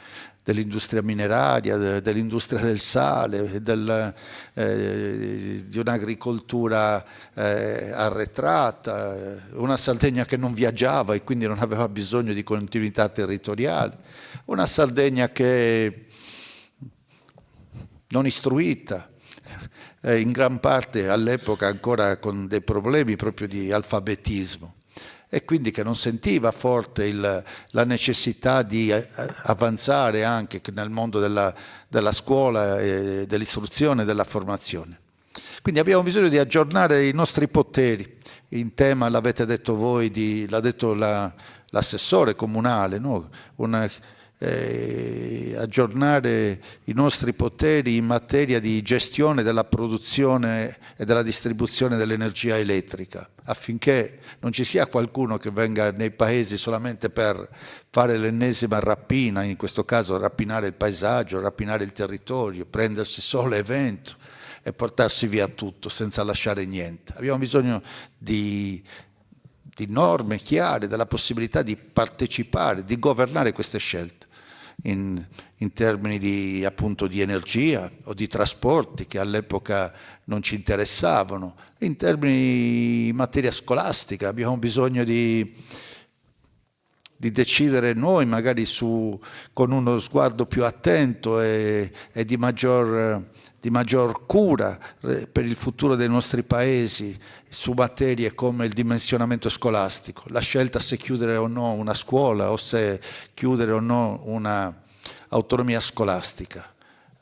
dell'industria mineraria, dell'industria del sale, di un'agricoltura arretrata, una Sardegna che non viaggiava e quindi non aveva bisogno di continuità territoriale, una Sardegna che non istruita, in gran parte all'epoca ancora con dei problemi proprio di alfabetismo, e quindi che non sentiva forte la necessità di avanzare anche nel mondo della scuola, dell'istruzione e della formazione. Quindi abbiamo bisogno di aggiornare i nostri poteri in tema, l'avete detto voi, l'ha detto l'assessore comunale, no? Aggiornare i nostri poteri in materia di gestione della produzione e della distribuzione dell'energia elettrica, affinché non ci sia qualcuno che venga nei paesi solamente per fare l'ennesima rapina, in questo caso rapinare il paesaggio, rapinare il territorio, prendersi sole e vento e portarsi via tutto senza lasciare niente. Abbiamo bisogno di norme chiare, della possibilità di partecipare, di governare queste scelte in termini appunto di energia o di trasporti che all'epoca non ci interessavano, in termini in materia scolastica abbiamo bisogno di decidere noi magari con uno sguardo più attento e di maggior cura per il futuro dei nostri paesi su materie come il dimensionamento scolastico, la scelta se chiudere o no una scuola o se chiudere o no una autonomia scolastica,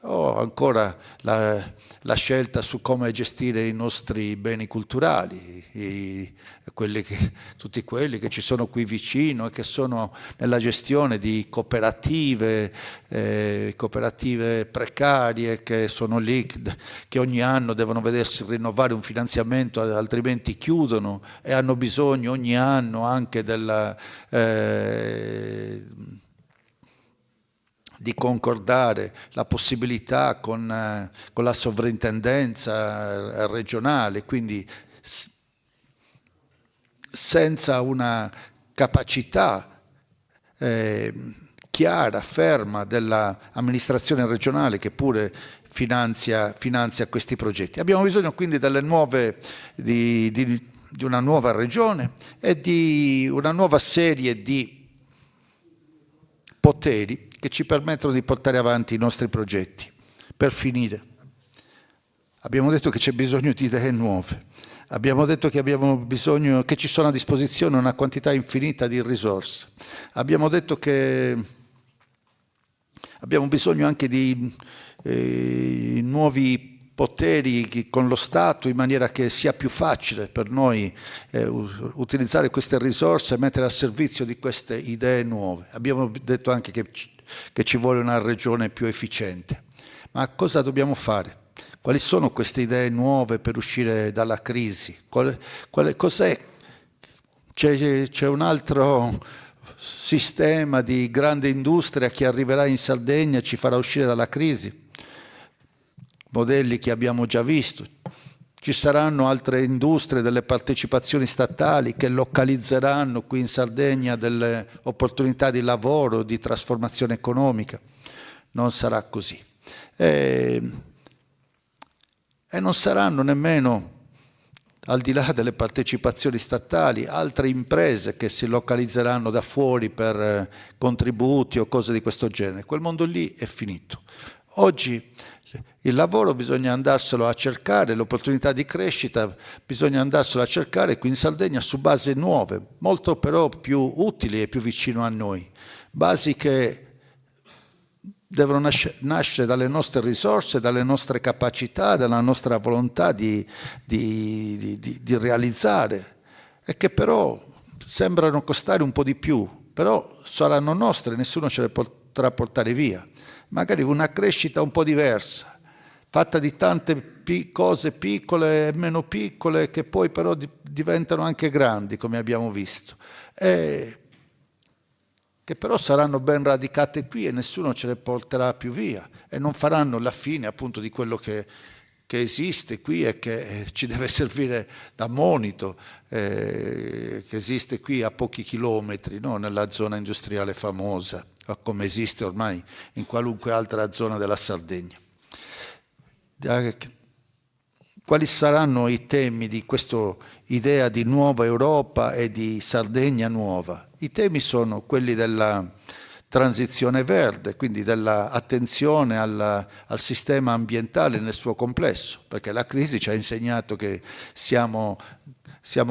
o ancora la scelta su come gestire i nostri beni culturali, tutti quelli che ci sono qui vicino e che sono nella gestione di cooperative precarie che sono lì, che ogni anno devono vedersi rinnovare un finanziamento, altrimenti chiudono, e hanno bisogno ogni anno anche di concordare la possibilità con la sovrintendenza regionale, quindi senza una capacità chiara, ferma dell'amministrazione regionale che pure finanzia questi progetti. Abbiamo bisogno quindi di una nuova regione e di una nuova serie di poteri che ci permettono di portare avanti i nostri progetti. Per finire, abbiamo detto che c'è bisogno di idee nuove, abbiamo detto che abbiamo bisogno, che ci sono a disposizione una quantità infinita di risorse, abbiamo detto che abbiamo bisogno anche di nuovi poteri con lo Stato in maniera che sia più facile per noi utilizzare queste risorse e mettere a servizio di queste idee nuove. Abbiamo detto anche che ci vuole una regione più efficiente. Ma cosa dobbiamo fare? Quali sono queste idee nuove per uscire dalla crisi? Cos'è? C'è un altro sistema di grande industria che arriverà in Sardegna e ci farà uscire dalla crisi? Modelli che abbiamo già visto. Ci saranno altre industrie, delle partecipazioni statali che localizzeranno qui in Sardegna delle opportunità di lavoro, di trasformazione economica. Non sarà così. E non saranno nemmeno, al di là delle partecipazioni statali, altre imprese che si localizzeranno da fuori per contributi o cose di questo genere. Quel mondo lì è finito. Oggi il lavoro bisogna andarselo a cercare, l'opportunità di crescita bisogna andarselo a cercare qui in Sardegna su basi nuove, molto però più utili e più vicino a noi, basi che devono nascere dalle nostre risorse, dalle nostre capacità, dalla nostra volontà di realizzare e che però sembrano costare un po' di più, però saranno nostre, nessuno ce le potrà portare via. Magari una crescita un po' diversa, fatta di tante cose piccole e meno piccole che poi però diventano anche grandi, come abbiamo visto, e che però saranno ben radicate qui e nessuno ce le porterà più via e non faranno la fine appunto di quello che esiste qui e che ci deve servire da monito, che esiste qui a pochi chilometri, no? Nella zona industriale famosa, come esiste ormai in qualunque altra zona della Sardegna. Quali saranno i temi di questa idea di nuova Europa e di Sardegna nuova? I temi sono quelli della transizione verde, quindi dell'attenzione al sistema ambientale nel suo complesso, perché la crisi ci ha insegnato che siamo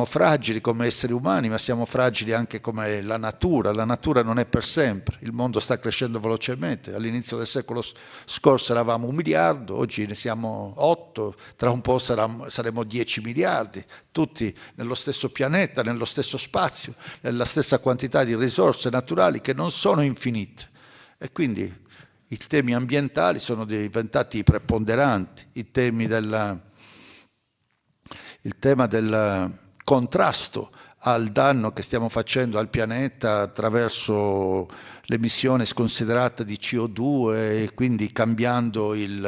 fragili come esseri umani, ma siamo fragili anche come la natura non è per sempre, il mondo sta crescendo velocemente, all'inizio del secolo scorso eravamo 1 miliardo, oggi ne siamo 8, tra un po' saremo 10 miliardi, tutti nello stesso pianeta, nello stesso spazio, nella stessa quantità di risorse naturali che non sono infinite e quindi i temi ambientali sono diventati preponderanti, il tema del contrasto al danno che stiamo facendo al pianeta attraverso l'emissione sconsiderata di CO2 e quindi cambiando i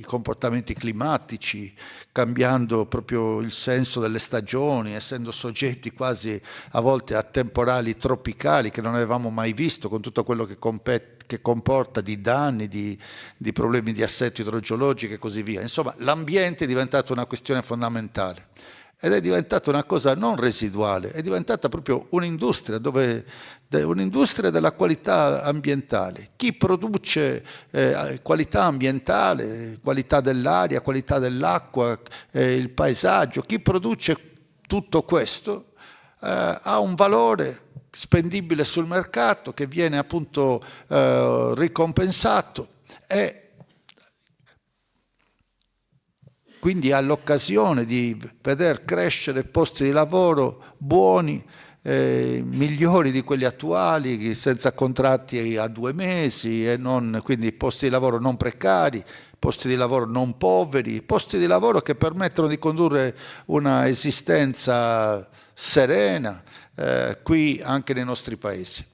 comportamenti climatici, cambiando proprio il senso delle stagioni, essendo soggetti quasi a volte a temporali tropicali che non avevamo mai visto, con tutto quello che comporta di danni, di problemi di assetto idrogeologico e così via. Insomma, l'ambiente è diventato una questione fondamentale ed è diventata una cosa non residuale, è diventata proprio un'industria, un'industria della qualità ambientale. Chi produce qualità ambientale, qualità dell'aria, qualità dell'acqua, il paesaggio, chi produce tutto questo ha un valore spendibile sul mercato che viene appunto ricompensato e quindi ha l'occasione di veder crescere posti di lavoro buoni, migliori di quelli attuali, senza contratti a 2 mesi, quindi posti di lavoro non precari, posti di lavoro non poveri, posti di lavoro che permettono di condurre una esistenza serena qui anche nei nostri paesi.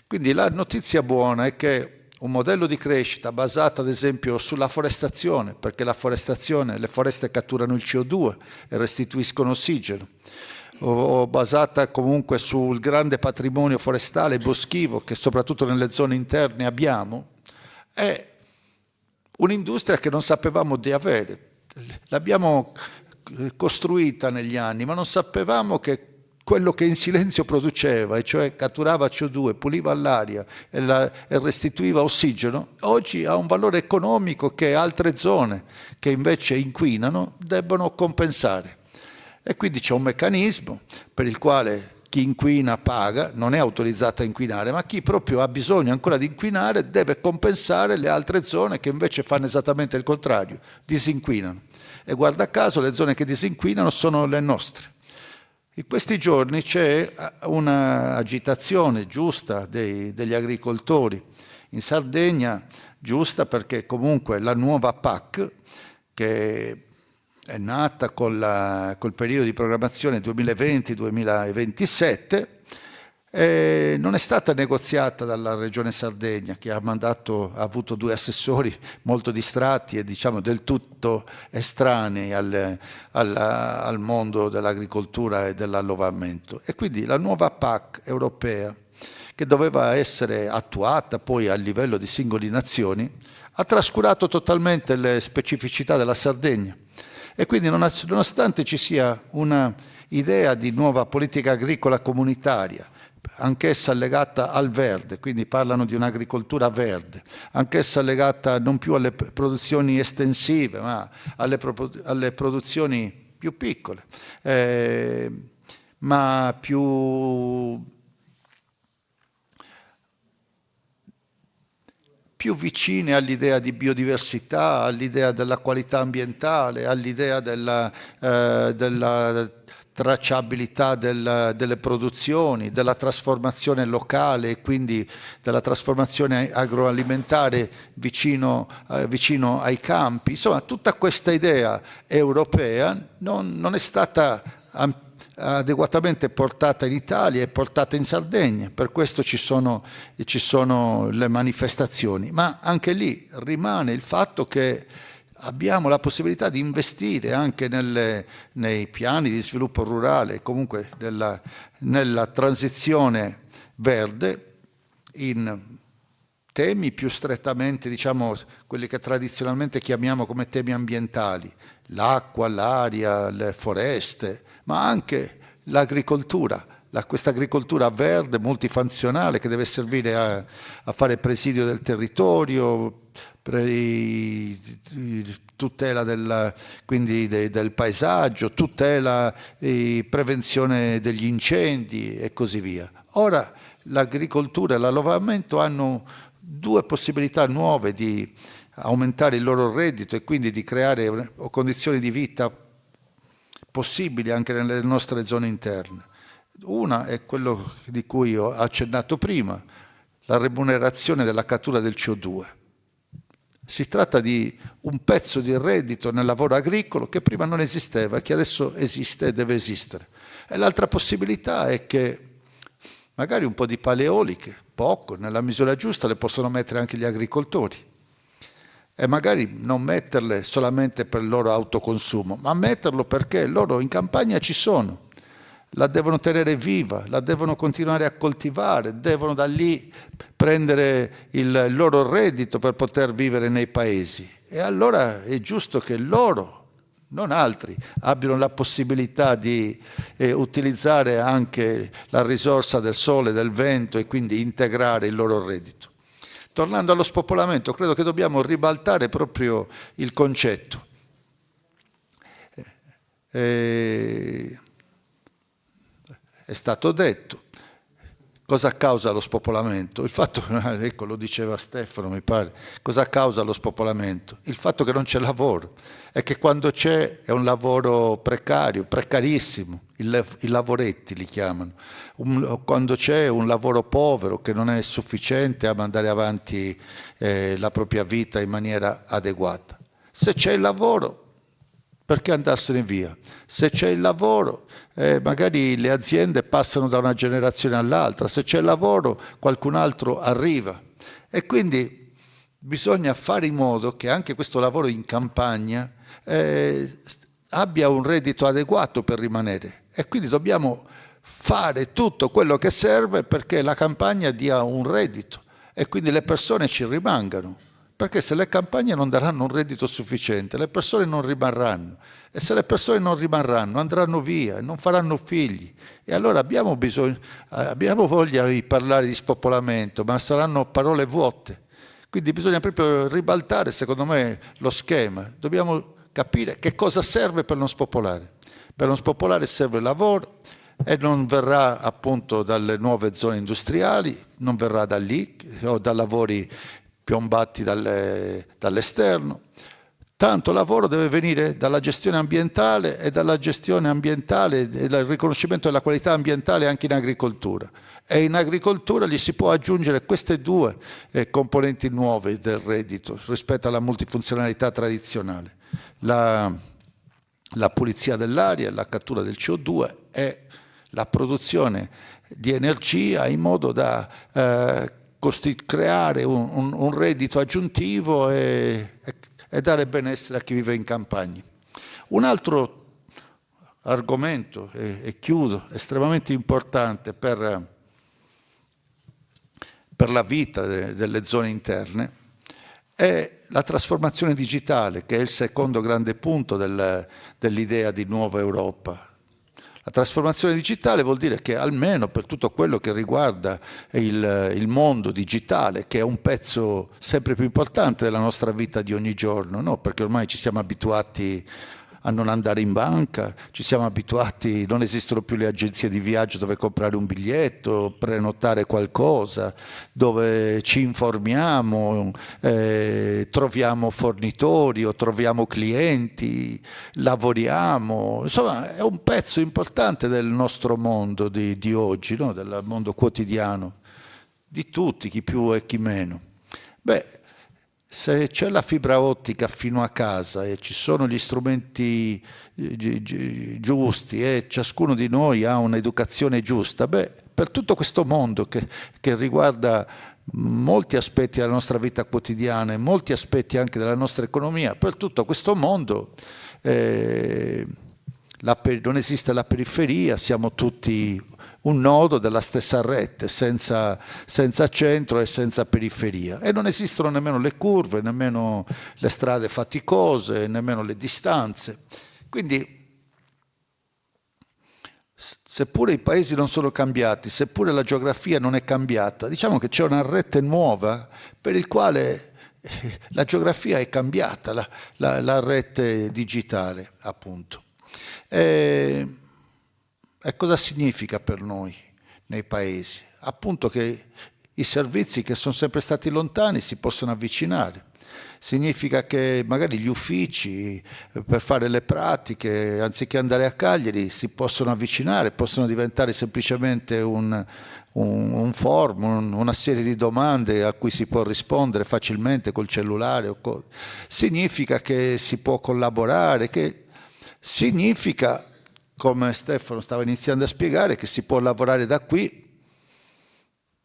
Quindi la notizia buona è che un modello di crescita basato ad esempio sulla forestazione, perché le foreste catturano il CO2 e restituiscono ossigeno. o basata comunque sul grande patrimonio forestale e boschivo che soprattutto nelle zone interne abbiamo, è un'industria che non sapevamo di avere. L'abbiamo costruita negli anni, ma non sapevamo che quello che in silenzio produceva, e cioè catturava CO2, puliva l'aria e restituiva ossigeno, oggi ha un valore economico che altre zone che invece inquinano debbono compensare. E quindi c'è un meccanismo per il quale chi inquina paga, non è autorizzato a inquinare, ma chi proprio ha bisogno ancora di inquinare deve compensare le altre zone che invece fanno esattamente il contrario, disinquinano. E guarda caso le zone che disinquinano sono le nostre. In questi giorni c'è un'agitazione giusta degli agricoltori in Sardegna, giusta perché comunque la nuova PAC, che è nata col periodo di programmazione 2020-2027, non è stata negoziata dalla Regione Sardegna, che ha avuto 2 assessori molto distratti e diciamo del tutto estranei al mondo dell'agricoltura e dell'allevamento. E quindi la nuova PAC europea, che doveva essere attuata poi a livello di singole nazioni, ha trascurato totalmente le specificità della Sardegna. E quindi nonostante ci sia una idea di nuova politica agricola comunitaria, anch'essa legata al verde, quindi parlano di un'agricoltura verde, anch'essa legata non più alle produzioni estensive, ma alle produzioni più piccole, ma più vicine all'idea di biodiversità, all'idea della qualità ambientale, all'idea della tracciabilità delle produzioni, della trasformazione locale e quindi della trasformazione agroalimentare vicino ai campi. Insomma, tutta questa idea europea non è stata adeguatamente portata in Italia e portata in Sardegna, per questo ci sono le manifestazioni, ma anche lì rimane il fatto che abbiamo la possibilità di investire anche nei piani di sviluppo rurale, comunque nella transizione verde, in temi più strettamente, diciamo, quelli che tradizionalmente chiamiamo come temi ambientali, l'acqua, l'aria, le foreste, ma anche l'agricoltura, questa agricoltura verde, multifunzionale, che deve servire a fare presidio del territorio, tutela quindi del paesaggio, tutela e prevenzione degli incendi e così via. Ora l'agricoltura e l'allevamento hanno 2 possibilità nuove di aumentare il loro reddito e quindi di creare condizioni di vita possibili anche nelle nostre zone interne. Una è quello di cui ho accennato prima, la remunerazione della cattura del CO2. Si tratta di un pezzo di reddito nel lavoro agricolo che prima non esisteva e che adesso esiste e deve esistere. E l'altra possibilità è che magari un po' di pale eoliche, poco, nella misura giusta, le possono mettere anche gli agricoltori. E magari non metterle solamente per il loro autoconsumo, ma metterlo perché loro in campagna ci sono, la devono tenere viva, la devono continuare a coltivare, devono da lì prendere il loro reddito per poter vivere nei paesi. E allora è giusto che loro, non altri, abbiano la possibilità di utilizzare anche la risorsa del sole, del vento e quindi integrare il loro reddito. Tornando allo spopolamento, credo che dobbiamo ribaltare proprio il concetto. È stato detto, cosa causa lo spopolamento? Il fatto, ecco, lo diceva Stefano, mi pare, cosa causa lo spopolamento? Il fatto che non c'è lavoro, e che quando c'è è un lavoro precario, precarissimo, i lavoretti li chiamano, quando c'è un lavoro povero che non è sufficiente a mandare avanti la propria vita in maniera adeguata. Se c'è il lavoro, perché andarsene via? Se c'è il lavoro, magari le aziende passano da una generazione all'altra, se c'è il lavoro qualcun altro arriva e quindi bisogna fare in modo che anche questo lavoro in campagna abbia un reddito adeguato per rimanere, e quindi dobbiamo fare tutto quello che serve perché la campagna dia un reddito e quindi le persone ci rimangano, perché se le campagne non daranno un reddito sufficiente le persone non rimarranno, e se le persone non rimarranno andranno via e non faranno figli, e allora abbiamo voglia di parlare di spopolamento, ma saranno parole vuote. Quindi bisogna proprio ribaltare, secondo me, lo schema. Dobbiamo capire che cosa serve per non spopolare. Per non spopolare serve lavoro, e non verrà appunto dalle nuove zone industriali, non verrà da lì o da lavori piombati dall'esterno. Tanto lavoro deve venire dalla gestione ambientale e dal riconoscimento della qualità ambientale anche in agricoltura. E in agricoltura gli si può aggiungere queste due componenti nuove del reddito rispetto alla multifunzionalità tradizionale. La pulizia dell'aria, la cattura del CO2 e la produzione di energia in modo da creare un reddito aggiuntivo e dare benessere a chi vive in campagna. Un altro argomento, e chiudo, estremamente importante per la vita delle zone interne, è la trasformazione digitale, che è il secondo grande punto dell'idea di nuova Europa. La trasformazione digitale vuol dire che almeno per tutto quello che riguarda il mondo digitale, che è un pezzo sempre più importante della nostra vita di ogni giorno, no? Perché ormai ci siamo abituati a non andare in banca, ci siamo abituati, non esistono più le agenzie di viaggio dove comprare un biglietto, prenotare qualcosa, dove ci informiamo, troviamo fornitori o troviamo clienti, lavoriamo, insomma è un pezzo importante del nostro mondo di oggi, no? Del mondo quotidiano, di tutti, chi più e chi meno. Beh, se c'è la fibra ottica fino a casa e ci sono gli strumenti giusti e ciascuno di noi ha un'educazione giusta, beh, per tutto questo mondo che riguarda molti aspetti della nostra vita quotidiana e molti aspetti anche della nostra economia, per tutto questo mondo non esiste la periferia, siamo tutti un nodo della stessa rete, senza centro e senza periferia, e non esistono nemmeno le curve, nemmeno le strade faticose, nemmeno le distanze. Quindi, seppure i paesi non sono cambiati, seppure la geografia non è cambiata, diciamo che c'è una rete nuova per il quale la geografia è cambiata, la rete digitale, appunto. E cosa significa per noi nei paesi? Appunto che i servizi che sono sempre stati lontani si possono avvicinare. Significa che magari gli uffici per fare le pratiche, anziché andare a Cagliari, si possono avvicinare, possono diventare semplicemente un form, una serie di domande a cui si può rispondere facilmente col cellulare. Significa che si può collaborare, che significa, come Stefano stava iniziando a spiegare, che si può lavorare da qui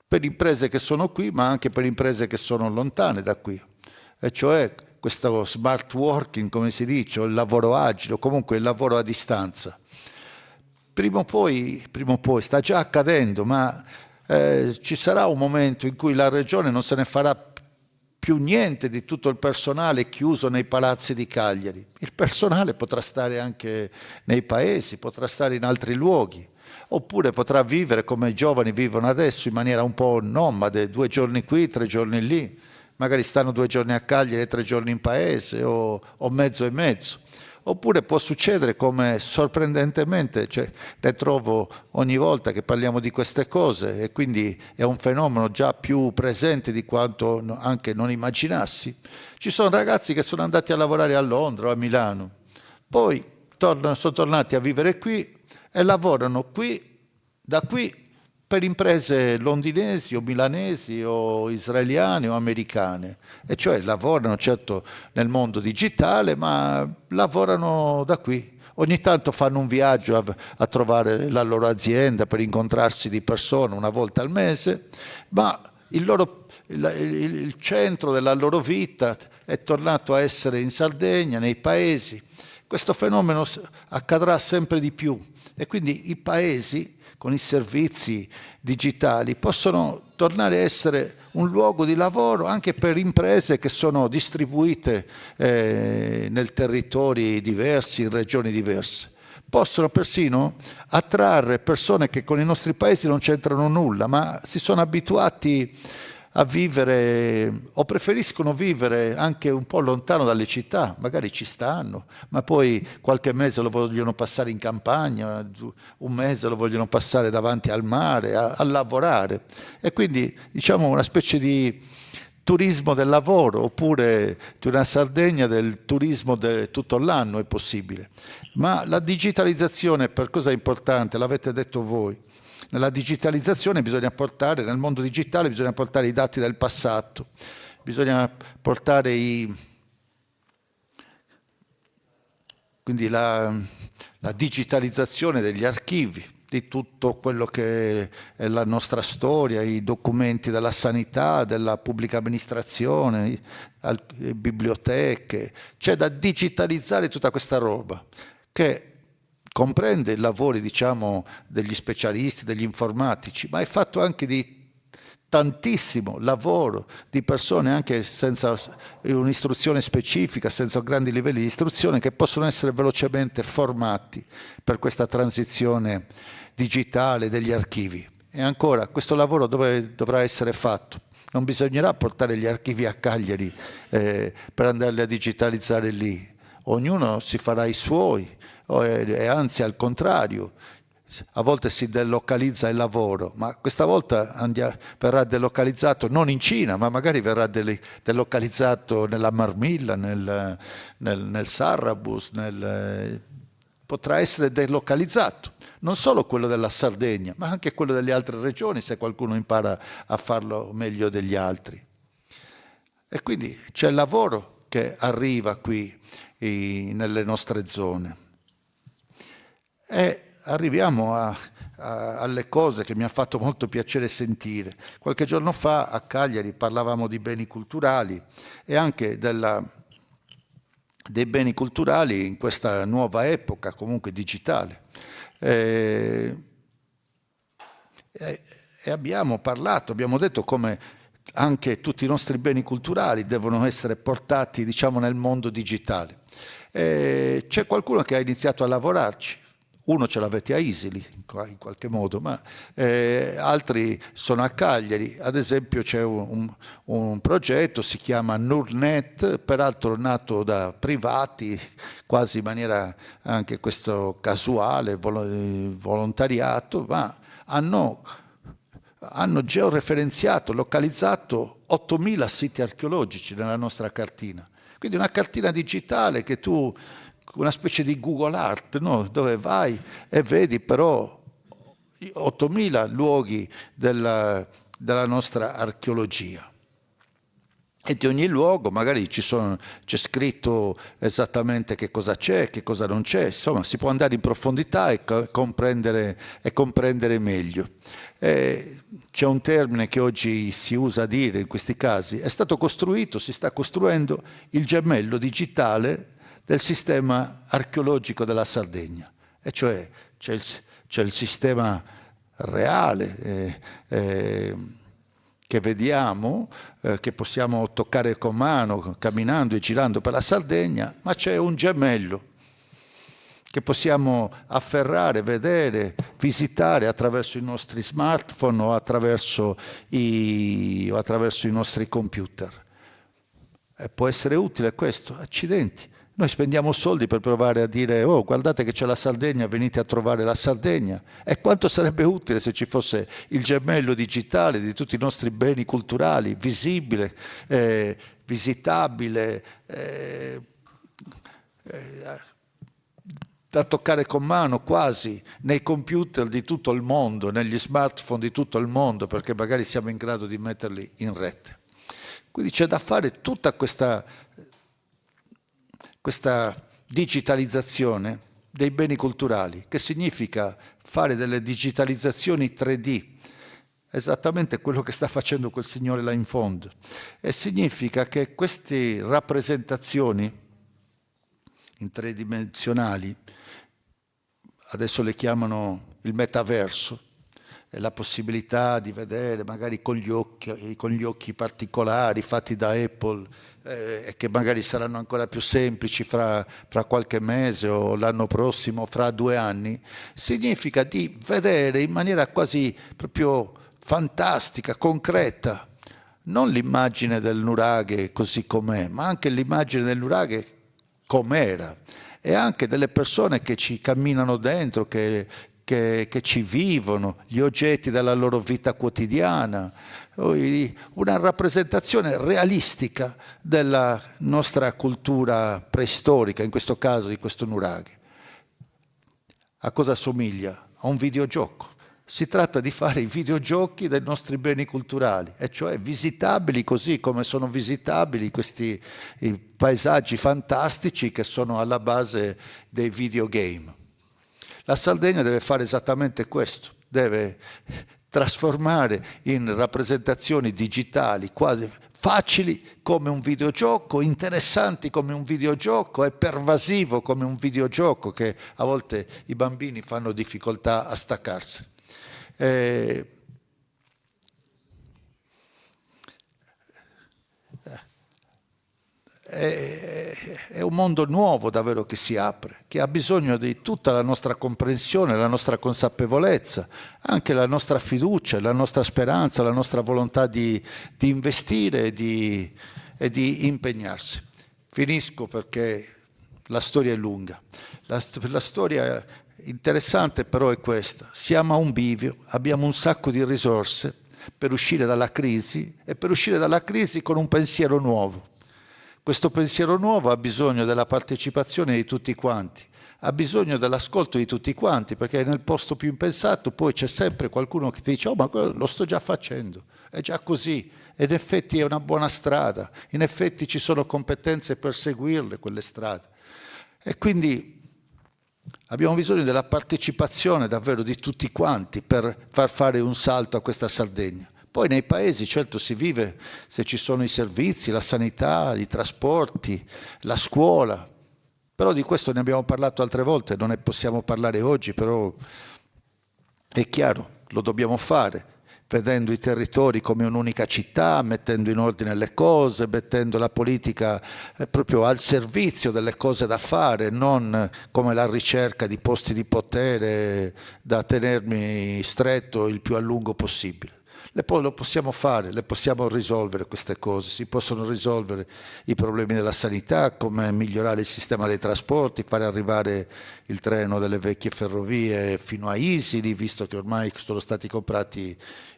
per imprese che sono qui, ma anche per imprese che sono lontane da qui. E cioè questo smart working, come si dice, o il lavoro agile, o comunque il lavoro a distanza. Prima o poi sta già accadendo, ma ci sarà un momento in cui la Regione non se ne farà più niente di tutto il personale chiuso nei palazzi di Cagliari. Il personale potrà stare anche nei paesi, potrà stare in altri luoghi, oppure potrà vivere come i giovani vivono adesso in maniera un po' nomade, 2 giorni qui, 3 giorni lì, magari stanno 2 giorni a Cagliari e 3 giorni in paese, o mezzo e mezzo. Oppure può succedere, come sorprendentemente ne trovo ogni volta che parliamo di queste cose, e quindi è un fenomeno già più presente di quanto anche non immaginassi. Ci sono ragazzi che sono andati a lavorare a Londra o a Milano, poi sono tornati a vivere qui e lavorano qui, da qui, per imprese londinesi o milanesi o israeliane o americane, e cioè lavorano certo nel mondo digitale, ma lavorano da qui. Ogni tanto fanno un viaggio a trovare la loro azienda per incontrarsi di persona una volta al mese, ma il centro della loro vita è tornato a essere in Sardegna, nei paesi, questo fenomeno accadrà sempre di più e quindi i paesi con i servizi digitali possono tornare a essere un luogo di lavoro anche per imprese che sono distribuite nel territori diversi, in regioni diverse. Possono persino attrarre persone che con i nostri paesi non c'entrano nulla, ma si sono abituati a vivere o preferiscono vivere anche un po' lontano dalle città, magari ci stanno, ma poi qualche mese lo vogliono passare in campagna, un mese lo vogliono passare davanti al mare, a lavorare. E quindi diciamo una specie di turismo del lavoro, oppure di una Sardegna del turismo tutto l'anno è possibile. Ma la digitalizzazione per cosa è importante? L'avete detto voi. Nella digitalizzazione bisogna portare, nel mondo digitale bisogna portare i dati del passato, bisogna portare quindi la digitalizzazione degli archivi, di tutto quello che è la nostra storia, i documenti della sanità, della pubblica amministrazione, le biblioteche. C'è da digitalizzare tutta questa roba che comprende i lavori, diciamo, degli specialisti, degli informatici, ma è fatto anche di tantissimo lavoro di persone anche senza un'istruzione specifica, senza grandi livelli di istruzione, che possono essere velocemente formati per questa transizione digitale degli archivi. E ancora, questo lavoro dove dovrà essere fatto? Non bisognerà portare gli archivi a Cagliari per andarli a digitalizzare lì. Ognuno si farà i suoi, e anzi al contrario, a volte si delocalizza il lavoro, ma questa volta verrà delocalizzato non in Cina, ma magari verrà delocalizzato nella Marmilla, nel Sarrabus, potrà essere delocalizzato. Non solo quello della Sardegna, ma anche quello delle altre regioni, se qualcuno impara a farlo meglio degli altri. E quindi c'è il lavoro che arriva qui nelle nostre zone. E arriviamo alle cose che mi ha fatto molto piacere sentire. Qualche giorno fa a Cagliari parlavamo di beni culturali e anche dei beni culturali in questa nuova epoca, comunque digitale. E abbiamo detto come anche tutti i nostri beni culturali devono essere portati, diciamo, nel mondo digitale. C'è qualcuno che ha iniziato a lavorarci. Uno ce l'avete a Isili, in qualche modo, ma altri sono a Cagliari. Ad esempio c'è un progetto, si chiama NURNet, peraltro nato da privati, quasi in maniera anche questo casuale, volontariato, ma hanno georeferenziato, localizzato 8.000 siti archeologici nella nostra cartina. Quindi una cartina digitale che tu, una specie di Google Art, no? Dove vai e vedi però 8.000 luoghi della nostra archeologia. E di ogni luogo magari c'è scritto esattamente che cosa c'è, che cosa non c'è, insomma si può andare in profondità e comprendere meglio. C'è un termine che oggi si usa a dire in questi casi, si sta costruendo il gemello digitale del sistema archeologico della Sardegna, e cioè c'è il sistema reale che vediamo, che possiamo toccare con mano camminando e girando per la Sardegna, ma c'è un gemello che possiamo afferrare, vedere, visitare attraverso i nostri smartphone o attraverso i nostri computer. Può essere utile questo? Accidenti. Noi spendiamo soldi per provare a dire «Oh, guardate che c'è la Sardegna, venite a trovare la Sardegna». E quanto sarebbe utile se ci fosse il gemello digitale di tutti i nostri beni culturali, visibile, visitabile, da toccare con mano quasi nei computer di tutto il mondo, negli smartphone di tutto il mondo, perché magari siamo in grado di metterli in rete. Quindi c'è da fare tutta questa digitalizzazione dei beni culturali, che significa fare delle digitalizzazioni 3D, esattamente quello che sta facendo quel signore là in fondo, e significa che queste rappresentazioni in 3 dimensionali, adesso le chiamano il metaverso, è la possibilità di vedere magari con gli occhi particolari fatti da Apple, e che magari saranno ancora più semplici fra qualche mese o l'anno prossimo, fra 2 anni, significa di vedere in maniera quasi proprio fantastica, concreta, non l'immagine del nuraghe così com'è, ma anche l'immagine del nuraghe com'era, e anche delle persone che ci camminano dentro, che ci vivono, gli oggetti della loro vita quotidiana, una rappresentazione realistica della nostra cultura preistorica, in questo caso di questo nuraghe. A cosa assomiglia? A un videogioco. Si tratta di fare i videogiochi dei nostri beni culturali, e cioè visitabili così come sono visitabili questi i paesaggi fantastici che sono alla base dei videogame. La Sardegna deve fare esattamente questo, deve trasformare in rappresentazioni digitali quasi facili come un videogioco, interessanti come un videogioco e pervasivo come un videogioco, che a volte i bambini fanno difficoltà a staccarsi. È un mondo nuovo davvero che si apre, che ha bisogno di tutta la nostra comprensione, la nostra consapevolezza, anche la nostra fiducia, la nostra speranza, la nostra volontà di investire e di impegnarsi. Finisco perché la storia è lunga. La storia interessante però è questa: siamo a un bivio, abbiamo un sacco di risorse per uscire dalla crisi, e per uscire dalla crisi con un pensiero nuovo. Questo pensiero nuovo ha bisogno della partecipazione di tutti quanti, ha bisogno dell'ascolto di tutti quanti, perché nel posto più impensato poi c'è sempre qualcuno che ti dice: oh, ma lo sto già facendo, è già così, e in effetti è una buona strada, in effetti ci sono competenze per seguirle quelle strade. E quindi abbiamo bisogno della partecipazione davvero di tutti quanti per far fare un salto a questa Sardegna. Poi nei paesi certo si vive se ci sono i servizi, la sanità, i trasporti, la scuola, però di questo ne abbiamo parlato altre volte, non ne possiamo parlare oggi, però è chiaro, lo dobbiamo fare, vedendo i territori come un'unica città, mettendo in ordine le cose, mettendo la politica proprio al servizio delle cose da fare, non come la ricerca di posti di potere da tenermi stretto il più a lungo possibile. Lo possiamo fare, le possiamo risolvere queste cose, si possono risolvere i problemi della sanità, come migliorare il sistema dei trasporti, fare arrivare il treno delle vecchie ferrovie fino a Isili, visto che ormai sono stati comprati,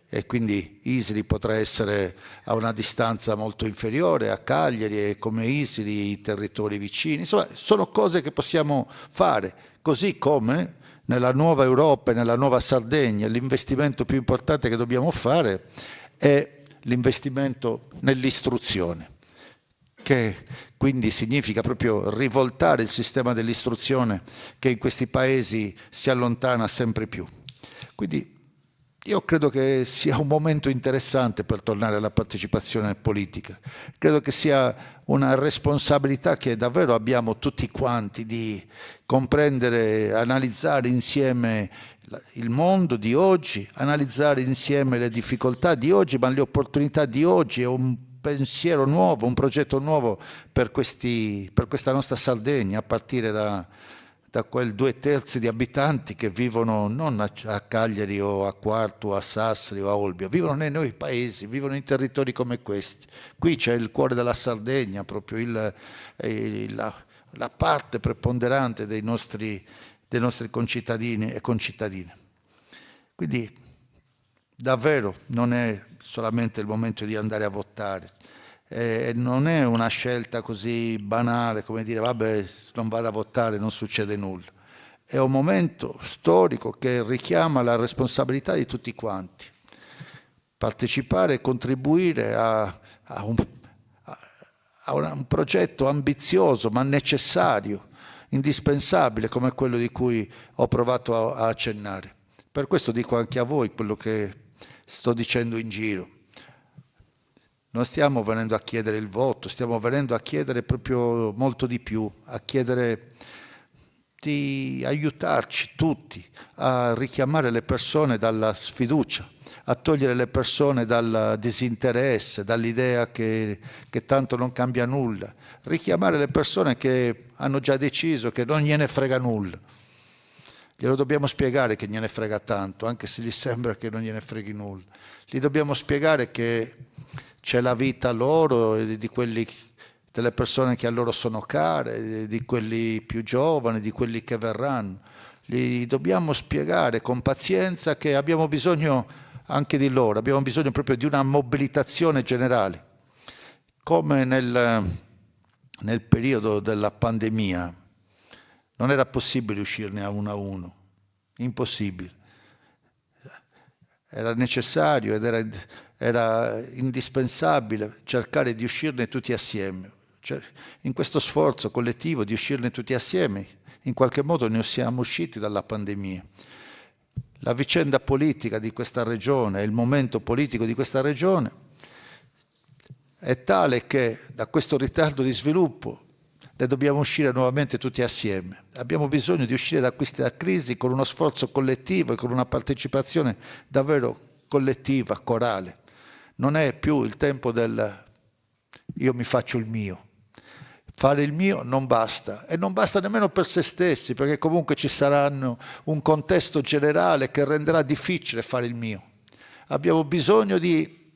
e quindi Isili potrà essere a una distanza molto inferiore a Cagliari, e come Isili i territori vicini. Insomma, sono cose che possiamo fare, così come nella nuova Europa e nella nuova Sardegna l'investimento più importante che dobbiamo fare è l'investimento nell'istruzione, che quindi significa proprio rivoltare il sistema dell'istruzione che in questi paesi si allontana sempre più. Quindi io credo che sia un momento interessante per tornare alla partecipazione politica. Credo che sia una responsabilità che davvero abbiamo tutti quanti di comprendere, analizzare insieme il mondo di oggi, analizzare insieme le difficoltà di oggi, ma le opportunità di oggi, e un pensiero nuovo, un progetto nuovo per questa nostra Sardegna, a partire da quel 2/3 di abitanti che vivono non a Cagliari o a Quartu o a Sassari o a Olbia, vivono nei nuovi paesi, vivono in territori come questi. Qui c'è il cuore della Sardegna, proprio la parte preponderante dei nostri concittadini e concittadine. Quindi davvero non è solamente il momento di andare a votare, non è una scelta così banale come dire vabbè, non vado a votare, non succede nulla. È un momento storico che richiama la responsabilità di tutti quanti. Partecipare e contribuire a un progetto ambizioso ma necessario, indispensabile, come quello di cui ho provato a accennare. Per questo dico anche a voi quello che sto dicendo in giro. non stiamo venendo a chiedere il voto, stiamo venendo a chiedere proprio molto di più, a chiedere di aiutarci tutti a richiamare le persone dalla sfiducia, a togliere le persone dal disinteresse, dall'idea che tanto non cambia nulla, richiamare le persone che hanno già deciso che non gliene frega nulla. Glielo dobbiamo spiegare che gliene frega tanto, anche se gli sembra che non gliene freghi nulla. Gli dobbiamo spiegare che c'è la vita loro e delle persone che a loro sono care, di quelli più giovani, di quelli che verranno. Gli dobbiamo spiegare con pazienza che abbiamo bisogno anche di loro, abbiamo bisogno proprio di una mobilitazione generale. Come nel periodo della pandemia non era possibile uscirne a uno, impossibile. Era necessario ed era indispensabile cercare di uscirne tutti assieme. Cioè, in questo sforzo collettivo di uscirne tutti assieme, in qualche modo ne siamo usciti dalla pandemia. La vicenda politica di questa regione, il momento politico di questa regione è tale che da questo ritardo di sviluppo ne dobbiamo uscire nuovamente tutti assieme. Abbiamo bisogno di uscire da questa crisi con uno sforzo collettivo e con una partecipazione davvero collettiva, corale. Non è più il tempo del io mi faccio il mio. Fare il mio non basta, e non basta nemmeno per se stessi, perché comunque ci saranno un contesto generale che renderà difficile fare il mio. Abbiamo bisogno di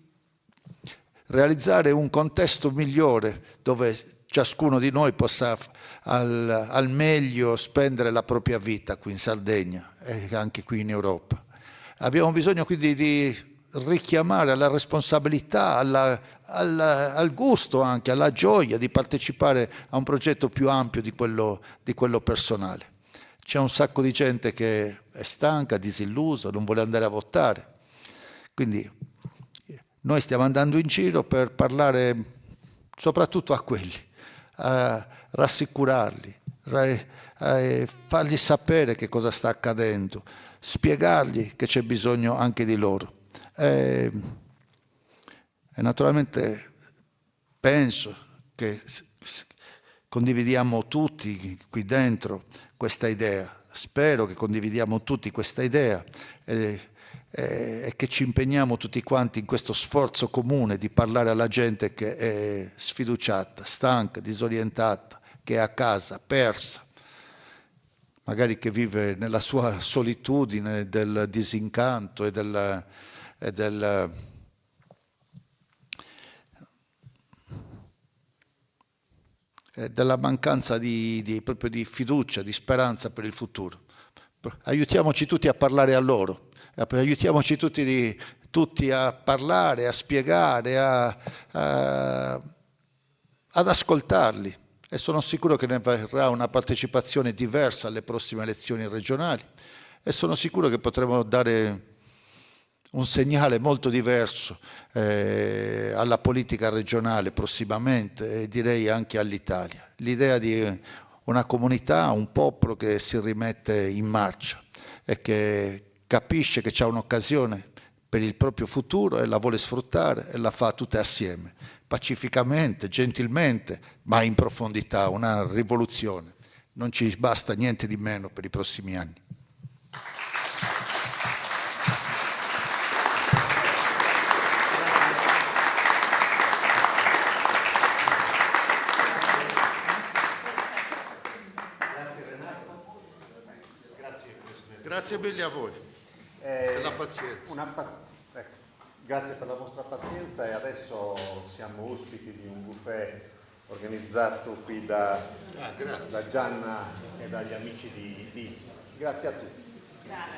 realizzare un contesto migliore dove ciascuno di noi possa al meglio spendere la propria vita qui in Sardegna e anche qui in Europa. Abbiamo bisogno quindi di richiamare alla responsabilità, al gusto anche, alla gioia di partecipare a un progetto più ampio di quello personale. C'è un sacco di gente che è stanca, disillusa, non vuole andare a votare. Quindi noi stiamo andando in giro per parlare soprattutto a quelli, a rassicurarli, fargli sapere che cosa sta accadendo, spiegargli che c'è bisogno anche di loro. E naturalmente penso che condividiamo tutti qui dentro questa idea, spero che condividiamo tutti questa idea e che ci impegniamo tutti quanti in questo sforzo comune di parlare alla gente che è sfiduciata, stanca, disorientata, che è a casa, persa, magari che vive nella sua solitudine del disincanto e della mancanza proprio di fiducia, di speranza per il futuro. Aiutiamoci tutti a parlare a loro, aiutiamoci tutti a parlare, a spiegare, ad ascoltarli, e sono sicuro che ne verrà una partecipazione diversa alle prossime elezioni regionali, e sono sicuro che potremo dare un segnale molto diverso alla politica regionale prossimamente, e direi anche all'Italia. L'idea di una comunità, un popolo che si rimette in marcia e che capisce che c'è un'occasione per il proprio futuro e la vuole sfruttare e la fa tutte assieme, pacificamente, gentilmente, ma in profondità, una rivoluzione. Non ci basta niente di meno per i prossimi anni. Grazie mille a voi per la pazienza. Grazie per la vostra pazienza, e adesso siamo ospiti di un buffet organizzato qui da Gianna e dagli amici di ISI. Grazie a tutti. Grazie.